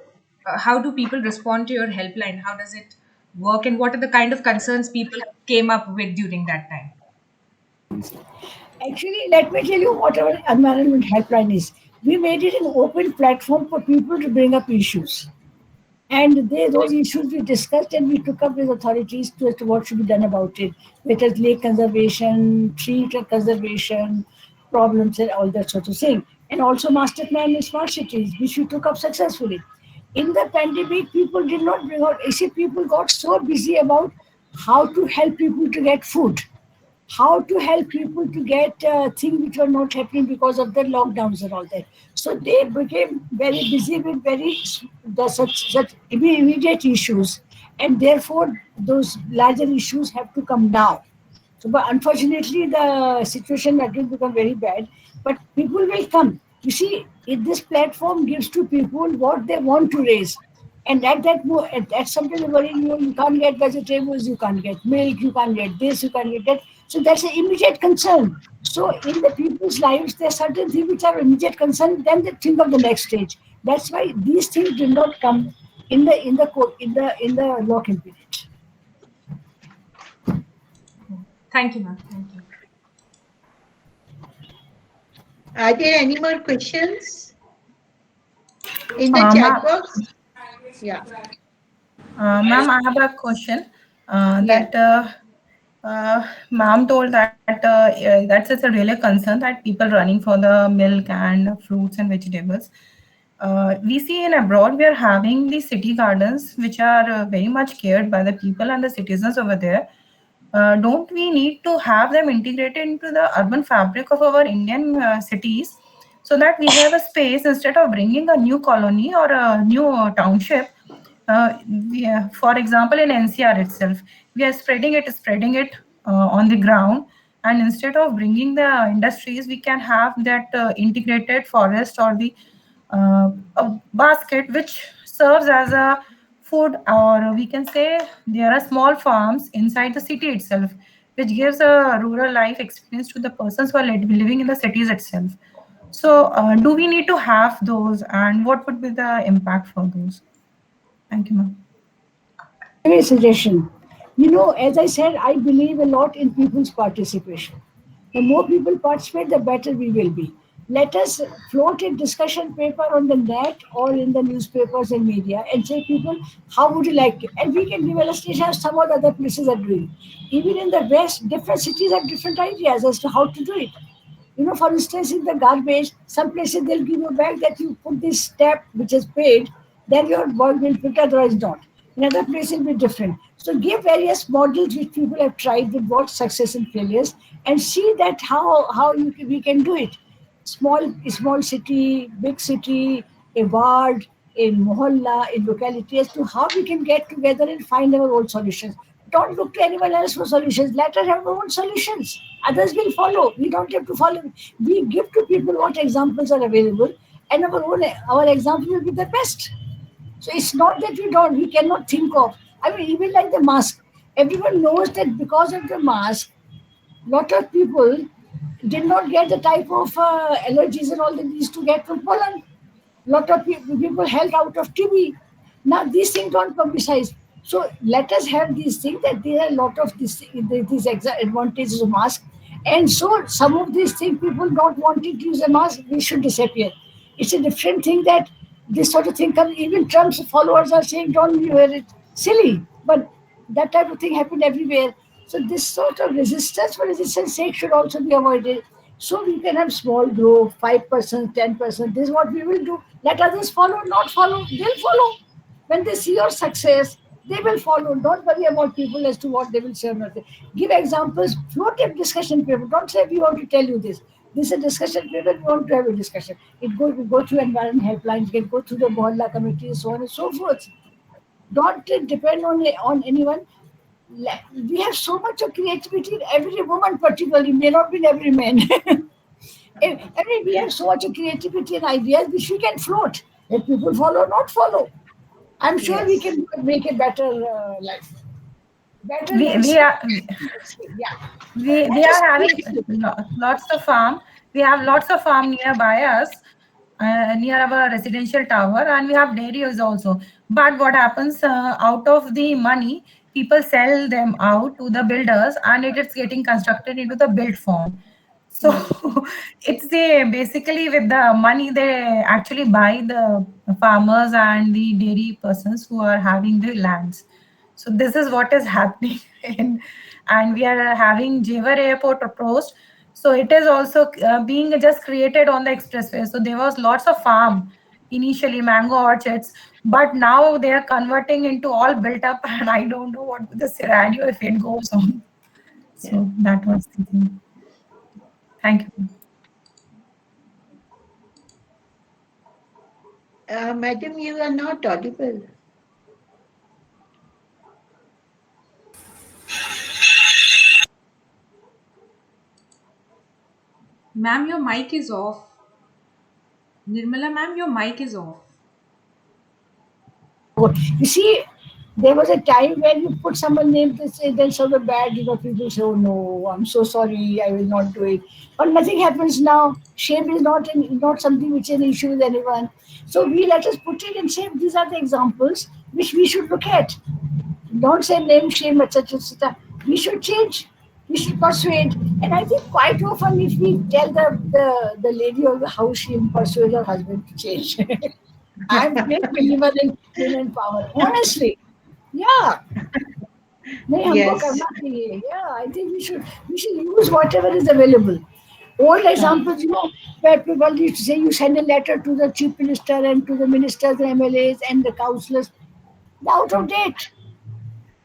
how do people respond to your helpline? How does it work, and what are the kind of concerns people came up with during that time? Actually, let me tell you what our environment helpline is. We made it an open platform for people to bring up issues. And those issues we discussed and we took up with authorities to as to what should be done about it, whether it's lake conservation, tree conservation, problems and all that sort of thing. And also master plan in smart cities, which we took up successfully. In the pandemic, people did not bring out, you see, people got so busy about how to help people to get food, how to help people to get things which were not happening because of the lockdowns and all that. So they became very busy with such immediate issues, and therefore those larger issues have to come down. So, but unfortunately, the situation again become very bad. But people will come. You see, if this platform gives to people what they want to raise, and that's something worrying you. You can't get vegetables, you can't get milk, you can't get this, you can't get that. So that's an immediate concern. So in the people's lives, there are certain things which are immediate concern. Then they think of the next stage. That's why these things did not come in the lock-in period. Thank you, ma'am. Thank you. Are there any more questions in the Ma'am, chat box? Yeah. ma'am, I have a question. Yeah. That ma'am told that that's a really concern that people running for the milk and fruits and vegetables. We see in abroad we are having the city gardens which are very much cared by the people and the citizens over there. Don't we need to have them integrated into the urban fabric of our Indian cities so that we have a space instead of bringing a new colony or a new township? For example, in NCR itself, we are spreading it on the ground, and instead of bringing the industries, we can have that integrated forest or the a basket which serves as a food, or we can say there are small farms inside the city itself which gives a rural life experience to the persons who are living in the cities itself. So do we need to have those, and what would be the impact for those? Thank you, ma'am. Give me a suggestion. As I said, I believe a lot in people's participation. The more people participate, the better we will be. Let us float a discussion paper on the net or in the newspapers and media and say, people, how would you like it? And we can give illustration as some of the other places are doing. Even in the West, different cities have different ideas as to how to do it. For instance, in the garbage, some places they'll give you a bag that you put this step which is paid, then your bag will fit, otherwise not. In other places, it will be different. So give various models which people have tried with what success and failures, and see that we can do it. Small city, big city, a ward, in mohalla, in locality, as to how we can get together and find our own solutions. Don't look to anyone else for solutions. Let us have our own solutions. Others will follow. We don't have to follow. We give to people what examples are available, and our example will be the best. So it's not that we cannot think of. I mean, even like the mask. Everyone knows that because of the mask, lot of people did not get the type of allergies and all that they used to get from pollen. Lot of people held out of TB. Now these things don't publicize. So let us have these things, that there are a lot of these advantages of mask. And so some of these things people don't want to use a mask, they should disappear. It's a different thing that this sort of thing comes. Even Trump's followers are saying, don't you wear it. Silly. But that type of thing happened everywhere. So this sort of resistance for resistance sake should also be avoided. So we can have small growth, 5%, 10%. This is what we will do. Let others follow, not follow. They'll follow. When they see your success, they will follow. Don't worry about people as to what they will say or not. Give examples. Float a discussion paper. Don't say we want to tell you this. This is a discussion paper. We want to have a discussion. We go through environment helplines. We can go through the mohalla committee, so on and so forth. Don't depend on anyone. We have so much of creativity in every woman, particularly, may not be in every man. We have so much of creativity and ideas which we can float. Let people follow, not follow. I'm sure we can make a better life. We are having lots of farm. We have lots of farm nearby us, near our residential tower, and we have dairies also. But what happens, out of the money, people sell them out to the builders, and it is getting constructed into the built form. So it's basically with the money they actually buy the farmers and the dairy persons who are having the lands. So this is what is happening, and we are having Jewar Airport approached. So it is also being just created on the expressway. So there was lots of farm initially, mango orchards, but now they are converting into all built up, and I don't know what the scenario if it goes on. So that was the thing. Thank you. Madam, you are not audible. Ma'am, your mic is off. Nirmala ma'am, your mic is off. You see, there was a time when you put someone's name to say, then so bad, people say, oh no, I'm so sorry, I will not do it. But nothing happens now. Shame is not something which is an issue with anyone. So let us put it and say, these are the examples which we should look at. Don't say name, shame, etc., etc. We should change. We should persuade. And I think quite often if we tell the lady of the house, she will persuade her husband to change. I'm a great believer in women power. Honestly. Yeah. नहीं हमको Yes. करना चाहिए. Yeah, I think we should use whatever is available. Old examples, where people used to say you send a letter to the chief minister and to the ministers, the MLAs and the councillors. They're out of date.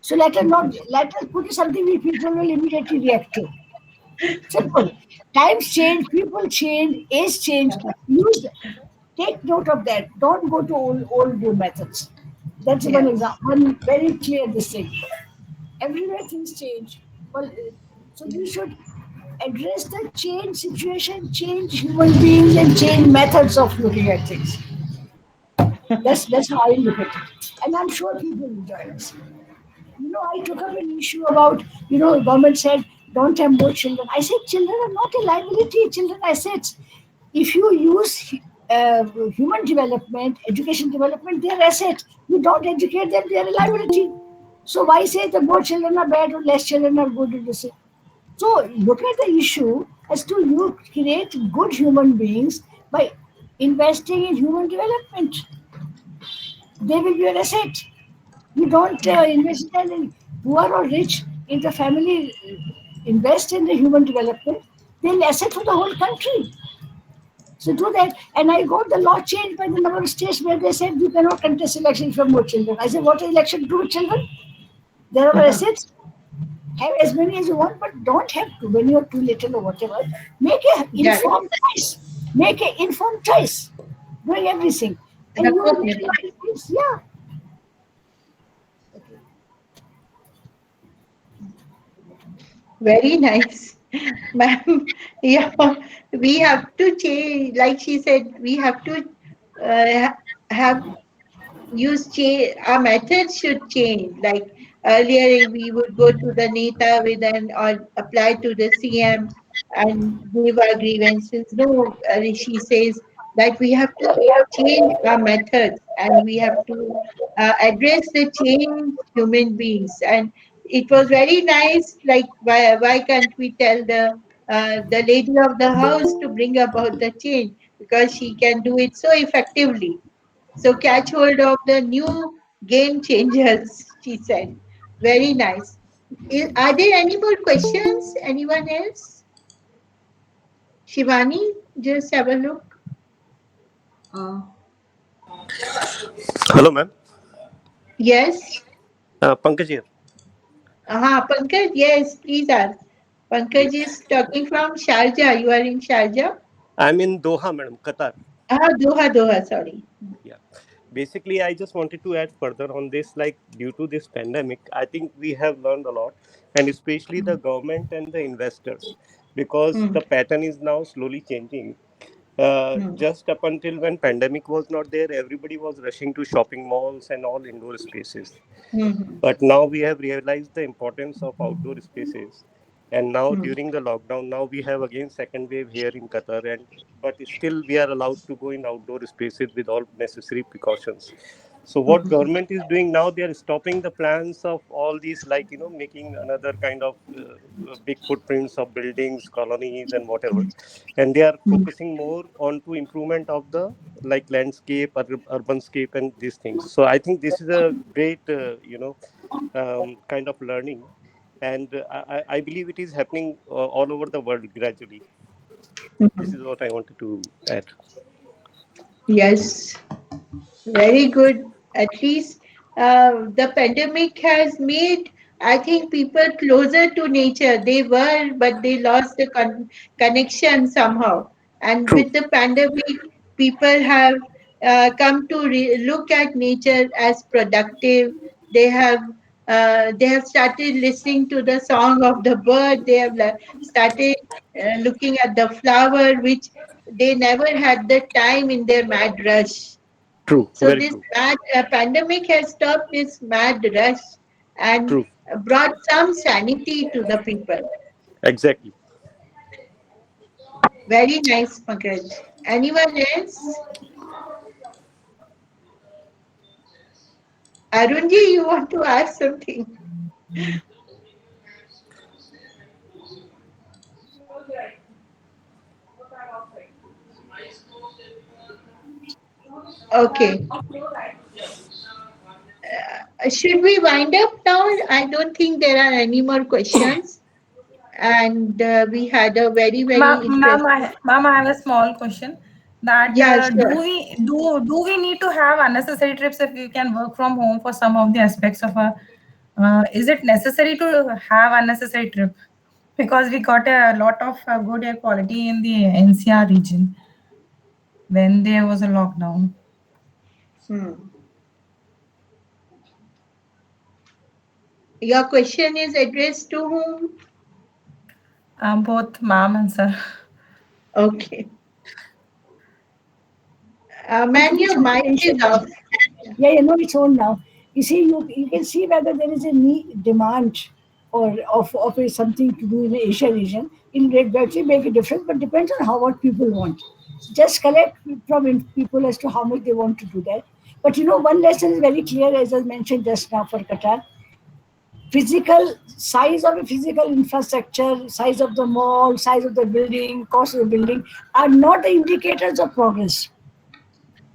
So let us put something which people will immediately react to. Simple. Times change, people change, age change. Use Take note of that. Don't go to old new methods. That's one Yes. example. One very clear this thing. Everywhere things change. Well, so we should address the change situation, change human beings, and change methods of looking at things. That's how I look at it, and I'm sure people will join us. I took up an issue about, government said don't have more children. I said children are not a liability, children are assets. If you use human development, education development, they're assets. You don't educate them, they're a liability. So why say the more children are bad or less children are good in the same? So look at the issue as to you create good human beings by investing in human development. They will be an asset. You don't invest in poor or rich. If the family invest in the human development, they'll asset for the whole country. So do that. And I got the law changed by the number of states where they said you cannot contest elections for more children. I said, what election do with children? There are assets. Have as many as you want, but don't have too many or too little or whatever. Make an Yeah. informed choice. Make an informed choice. Doing everything. And you will make life peace. Yeah. Very nice. Ma'am, yeah, we have to change, like she said, we have to have our methods should change. Like earlier, we would go to the Neta with or apply to the CM and give our grievances. No, she says that we have to change our methods and we have to address the change human beings. And it was very nice. Like, why can't we tell the lady of the house to bring about the change, because she can do it so effectively. So catch hold of the new game changers, she said. Very nice. Are there any more questions? Anyone else? Shivani, just have a look. Uh, Hello, ma'am. Yes. Pankaj here. Pankaj, yes, please ask. Pankaj Yes. is talking from Sharjah. You are in Sharjah? I'm in Doha, madam, Qatar. Doha, sorry. Yeah. Basically, I just wanted to add further on this. Like, due to this pandemic, I think we have learned a lot, and especially the government and the investors, because Hmm. the pattern is now slowly changing. Hmm. Just up until when pandemic was not there, everybody was rushing to shopping malls and all indoor spaces. Hmm. But now we have realized the importance of outdoor spaces. And now Hmm. during the lockdown, now we have again second wave here in Qatar, and but still we are allowed to go in outdoor spaces with all necessary precautions. So what Hmm. government is doing now, they are stopping the plans of all these, like making another kind of big footprints of buildings, colonies, and whatever, and they are Hmm. focusing more on to improvement of the like landscape, urban scape, and these things. So I think this is a great kind of learning, and I believe it is happening all over the world gradually. This Hmm. is what I wanted to add. Yes. Very good. At least the pandemic has made, I think, people closer to nature. They were, but they lost the connection somehow. And True. with the pandemic, people have come to look at nature as productive. They have they have started listening to the song of the bird. They have started looking at the flower, which they never had the time in their mad rush. True. So Very this true. mad pandemic has stopped this mad rush and True. brought some sanity to the people. Exactly. Very nice, Pankaj. Anyone else? Arunji, you want to ask something? Okay. Should we wind up now? I don't think there are any more questions. And we had a very, very interesting. Ma'am, I have a small question. That Yeah, do sure. we do we need to have unnecessary trips if we can work from home for some of the aspects of our? Is it necessary to have unnecessary trip? Because we got a lot of good air quality in the NCR region when there was a lockdown. Hmm. Your question is addressed to whom? Both ma'am and sir. Okay. I Man, think it's your a mic potential. is off. Yeah, you know it's on now. You see, you can see whether there is a need demand or of something to do in the Asia region. It will definitely make a difference, but depends on how what people want. Just collect from people as to how much they want to do that. But you know, one lesson is very clear, as I mentioned just now for Qatar. Physical size of the physical infrastructure, size of the mall, size of the building, cost of the building are not the indicators of progress.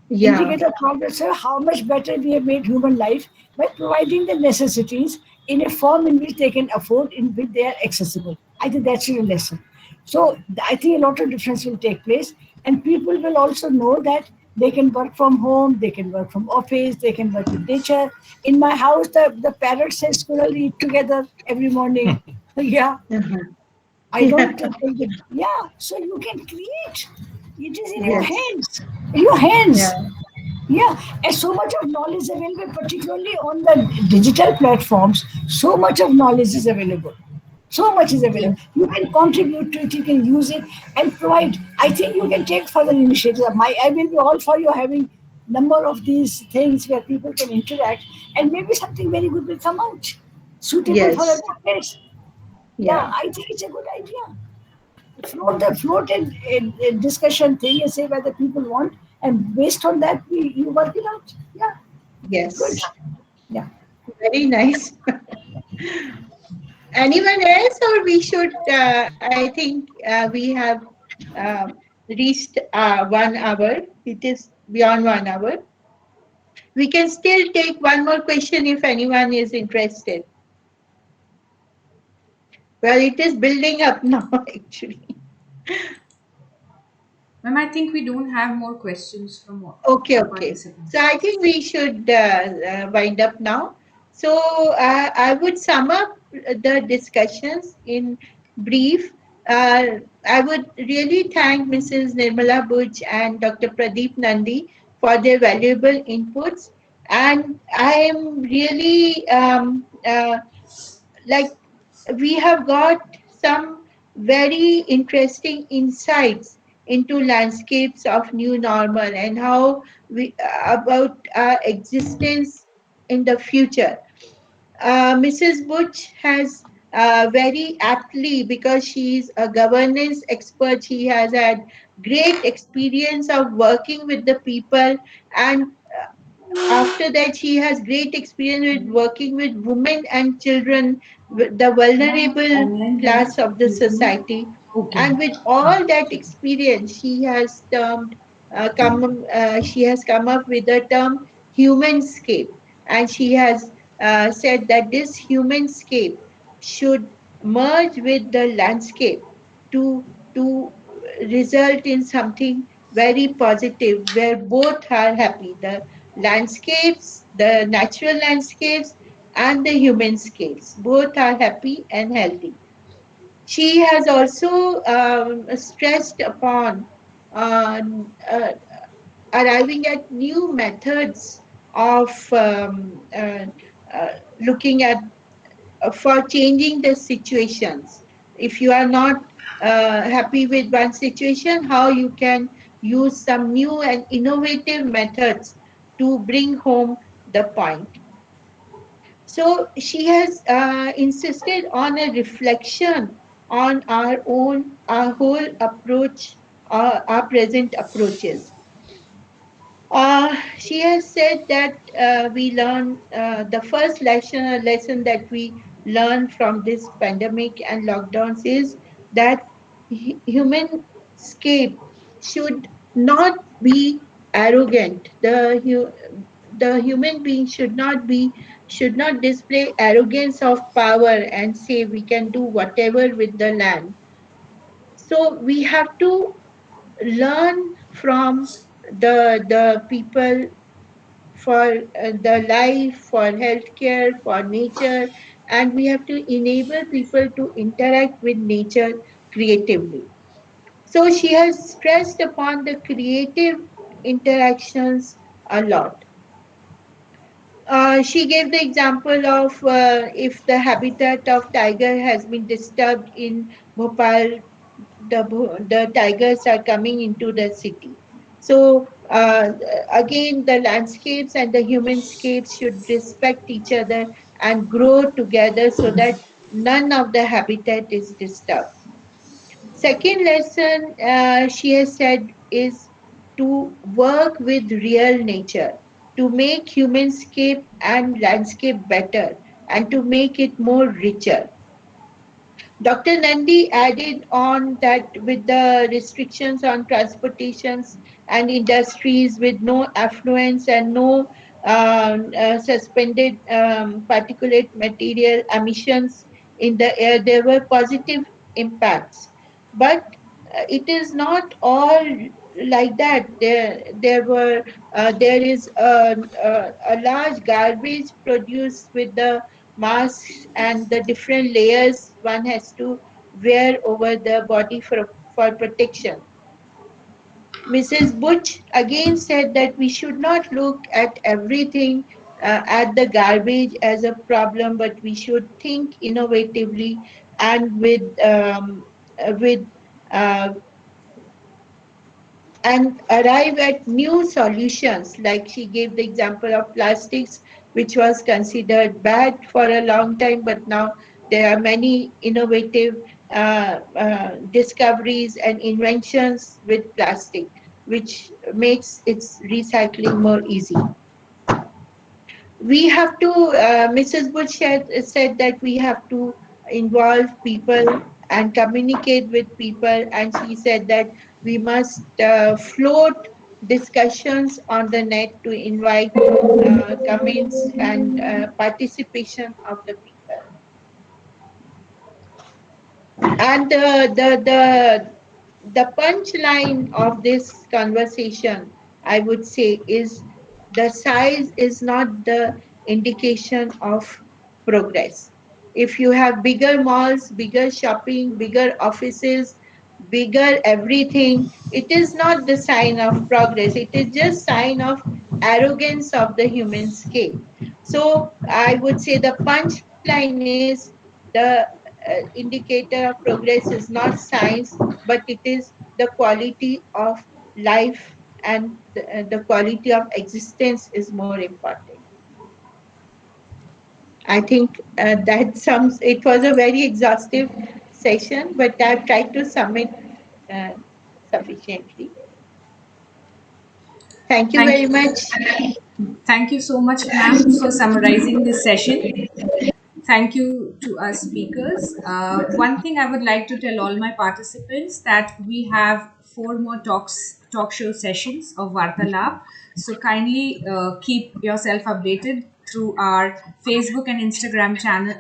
Yeah. Indicator progress are how much better we have made human life by providing the necessities in a form in which they can afford, in which they are accessible. I think that's your lesson. So I think a lot of difference will take place, and people will also know that they can work from home, they can work from office, they can work with nature. In my house, the parrots and squirrel eat together every morning. Yeah, Uh-huh. I don't take it. Yeah, so you can create. It is in your Yes. hands. In your Yeah. hands. Yeah, and so much of knowledge available, particularly on the digital platforms. So much of knowledge is available. So much is Yeah. available. You can contribute to it. You can use it and provide. I think you can take further initiatives. I will be all for you having number of these things where people can interact, and maybe something very good will come out, suitable for Yes. every place. Yeah, Yeah. I think it's a good idea. Float a discussion thing and say whether people want, and based on that, you work it out. Yeah, good. Yes. Yeah. Very nice. Anyone else, or we should? I think we have uh, reached 1 hour. It is beyond 1 hour. We can still take one more question if anyone is interested. Well, it is building up now, actually. Ma'am, I think we don't have more questions from Okay, our okay. So participants. I think we should wind up now. So I would sum up the discussions in brief. I would really thank Mrs. Nirmala Buj and Dr. Pradeep Nandi for their valuable inputs. And I am really like we have got some very interesting insights into landscapes of new normal and how we about our existence in the future. Mrs. Butch has very aptly, because she is a governance expert, she has had great experience of working with the people, and after that she has great experience with working with women and children, the vulnerable class of the society. And with all that experience she has she has come up with the term humanscape, and she has said that this humanscape should merge with the landscape to result in something very positive where both are happy, the landscapes, the natural landscapes, and the humanscapes. Both are happy and healthy. She has also stressed upon uh, uh, arriving at new methods of uh, looking at for changing the situations. If you are not happy with one situation, how you can use some new and innovative methods to bring home the point. So she has insisted on a reflection on our whole approach, our present approaches. She has said that we learn the first lesson that we learn from this pandemic and lockdowns is that human scape should not be arrogant. the human being should not display arrogance of power and say we can do whatever with the land. So we have to learn from the people for the life, for healthcare, for nature, and we have to enable people to interact with nature creatively. So she has stressed upon the creative interactions a lot. She gave the example of if the habitat of tiger has been disturbed in Bhopal, the tigers are coming into the city. So again, the landscapes and the humanscapes should respect each other and grow together so that none of the habitat is disturbed. Second lesson she has said is to work with real nature, to make humanscape and landscape better, and to make it more richer. Dr. Nandi added on that with the restrictions on transportations and industries with no affluence and no suspended particulate material emissions in the air, there were positive impacts. But it is not all like that. There is a large garbage produced with the masks and the different layers one has to wear over the body for protection. Mrs. Butch again said that we should not look at everything at the garbage as a problem, but we should think innovatively and with uh, and arrive at new solutions. Like she gave the example of plastics, which was considered bad for a long time, but now there are many innovative discoveries and inventions with plastic, which makes its recycling more easy. We have to, Mrs. Bush said that we have to involve people and communicate with people, and she said that we must float discussions on the net to invite comments and participation of the people. And the punchline of this conversation, I would say, is the size is not the indication of progress. If you have bigger malls, bigger shopping, bigger offices, bigger everything, it is not the sign of progress. It is just sign of arrogance of the human scale. So I would say the punchline is the indicator of progress is not science, but it is the quality of life, and the quality of existence is more important. I think that sums. It was a very exhaustive session, but I've tried to sum it uh, sufficiently. Thank you Thank very you. much. Thank you so much, ma'am, for summarizing this session. Thank you to our speakers. One thing I would like to tell all my participants that we have 4 more talk show sessions of Vartalab. So kindly keep yourself updated through our Facebook and Instagram channel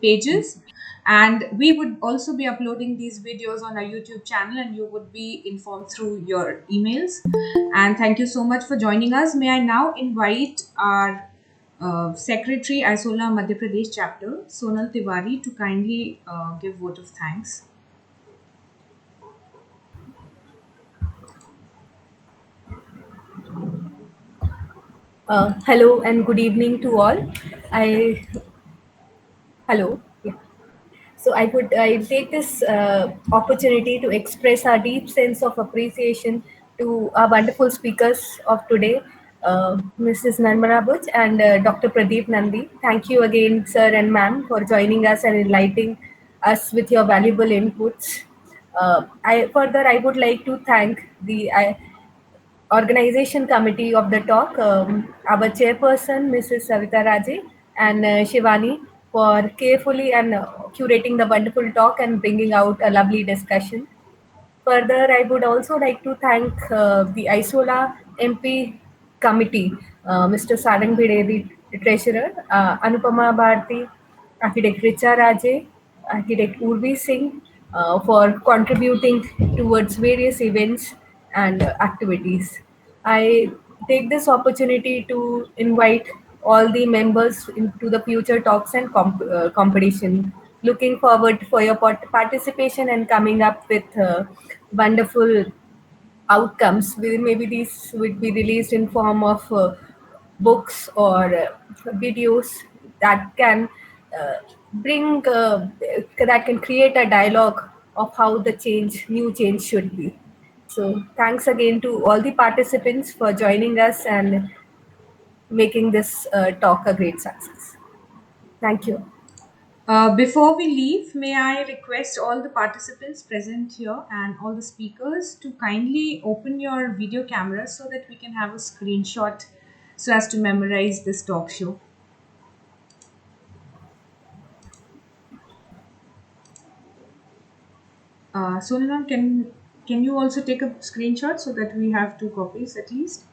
pages. And we would also be uploading these videos on our YouTube channel, and you would be informed through your emails. And thank you so much for joining us. May I now invite our Secretary, Isola Madhya Pradesh chapter, Sonal Tiwari, to kindly give vote of thanks. Hello and good evening to all. I hello. Yeah. So I take this opportunity to express our deep sense of appreciation to our wonderful speakers of today, Mrs. Narmala Butch and Dr. Pradeep Nandi. Thank you again, sir and ma'am, for joining us and enlightening us with your valuable inputs. I would like to thank the organization committee of the talk, our chairperson, Mrs. Savita Raje, and Shivani, for carefully and curating the wonderful talk and bringing out a lovely discussion. Further, I would also like to thank the ISOLA MP committee, Mr. Sarang Bhide, the treasurer, Anupama Bharti, architect Richa Raje, architect Urvi Singh, for contributing towards various events and activities. I take this opportunity to invite all the members into the future talks and competition. Looking forward for your participation and coming up with wonderful outcomes. Maybe these would be released in form of books or videos that can bring that can create a dialogue of how the new change should be. So thanks again to all the participants for joining us and making this talk a great success. Thank you. Before we leave, may I request all the participants present here and all the speakers to kindly open your video cameras so that we can have a screenshot so as to memorize this talk show. Sonalan, can you also take a screenshot so that we have 2 copies at least?